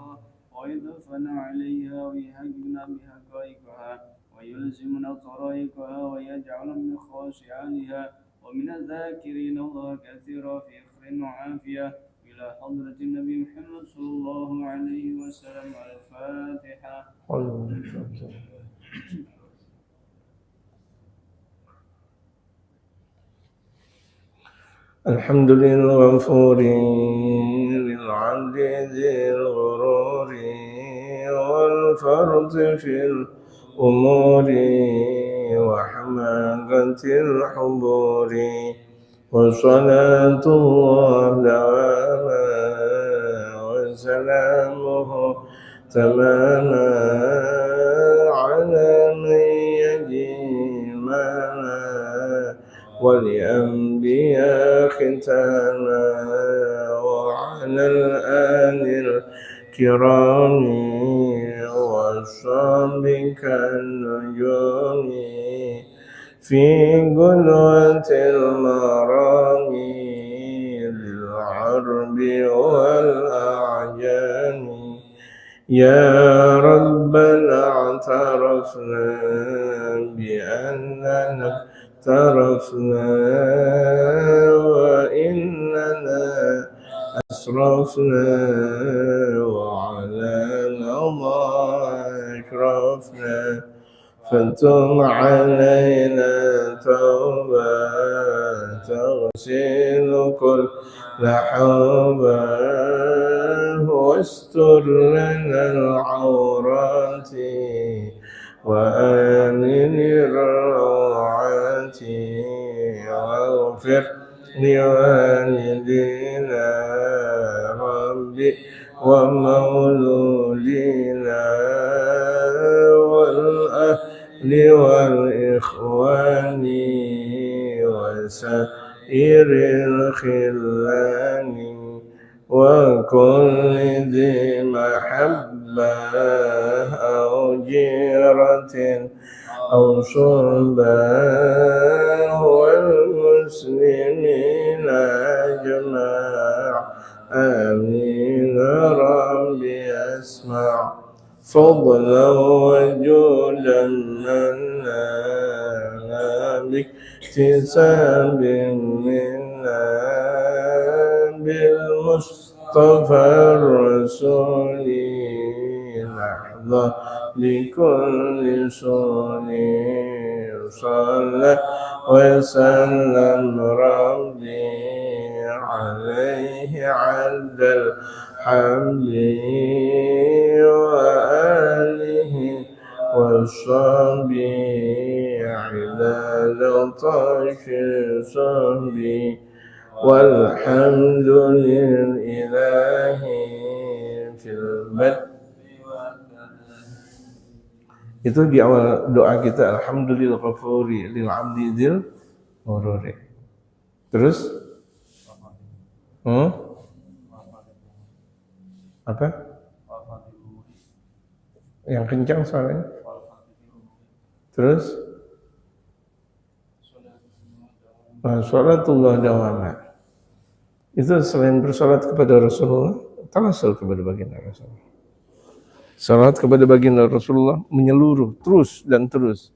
ويدفن عليها ويهجنا بحقائقها ويلزمنا طرائقها ويجعل من خاشعانها ومن الذاكرين الله كثيرا في خير وعافية إلى حضرة النبي محمد صلى الله عليه وسلم. الفاتحة. الحمد للغفور للعبد ذي الغرور والفرط في الأمور وحماقة الحبور وصلاة الله دواما وسلامه تماما على من يجيمنا ولأنبياء ختاما وعلى الآل الكرام والصحب كالنجوم في قدوة المرام للعرب والأعجام. يا ربنا اعترفنا بأننا اعترفنا وإننا أسرفنا وعلى الله أشرفنا فتب علينا توبة تغسل كل حوبة واستر لنا العورات وآمن الروعات واغفر لوالدينا ربي ومولودينا والأهل والإخوان وسائر الخلان وكل ذي محبة أو جيرة أو صلبة والمسلمين أجمع آمين ربي أسمع فضلا وجودا منا باكتساب منا بالمصطفى الرسول لحظة لكل سون صلى وسلم ربي عليه عد الحمد وآله وصحبه عدد طرش صحبه والحمد لله في البدء. Itu di awal doa kita, alhamdulillah ghafuri lil abdi dzil ghururi. Terus apa? Yang kencang suaranya. Terus salatullah dawama. Itu selain bersalat kepada Rasulullah, tawassul kepada baginda Rasulullah. Salat kepada baginda Rasulullah menyeluruh terus dan terus.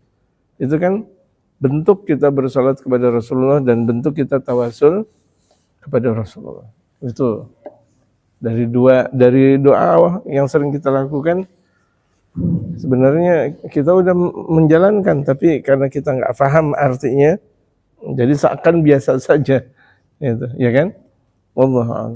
Itu kan bentuk kita bersalat kepada Rasulullah dan bentuk kita tawasul kepada Rasulullah. Itu dari doa yang sering kita lakukan. Sebenarnya kita udah menjalankan, tapi karena kita nggak paham artinya, jadi seakan biasa saja, gitu, ya kan? Wallahu a'lam.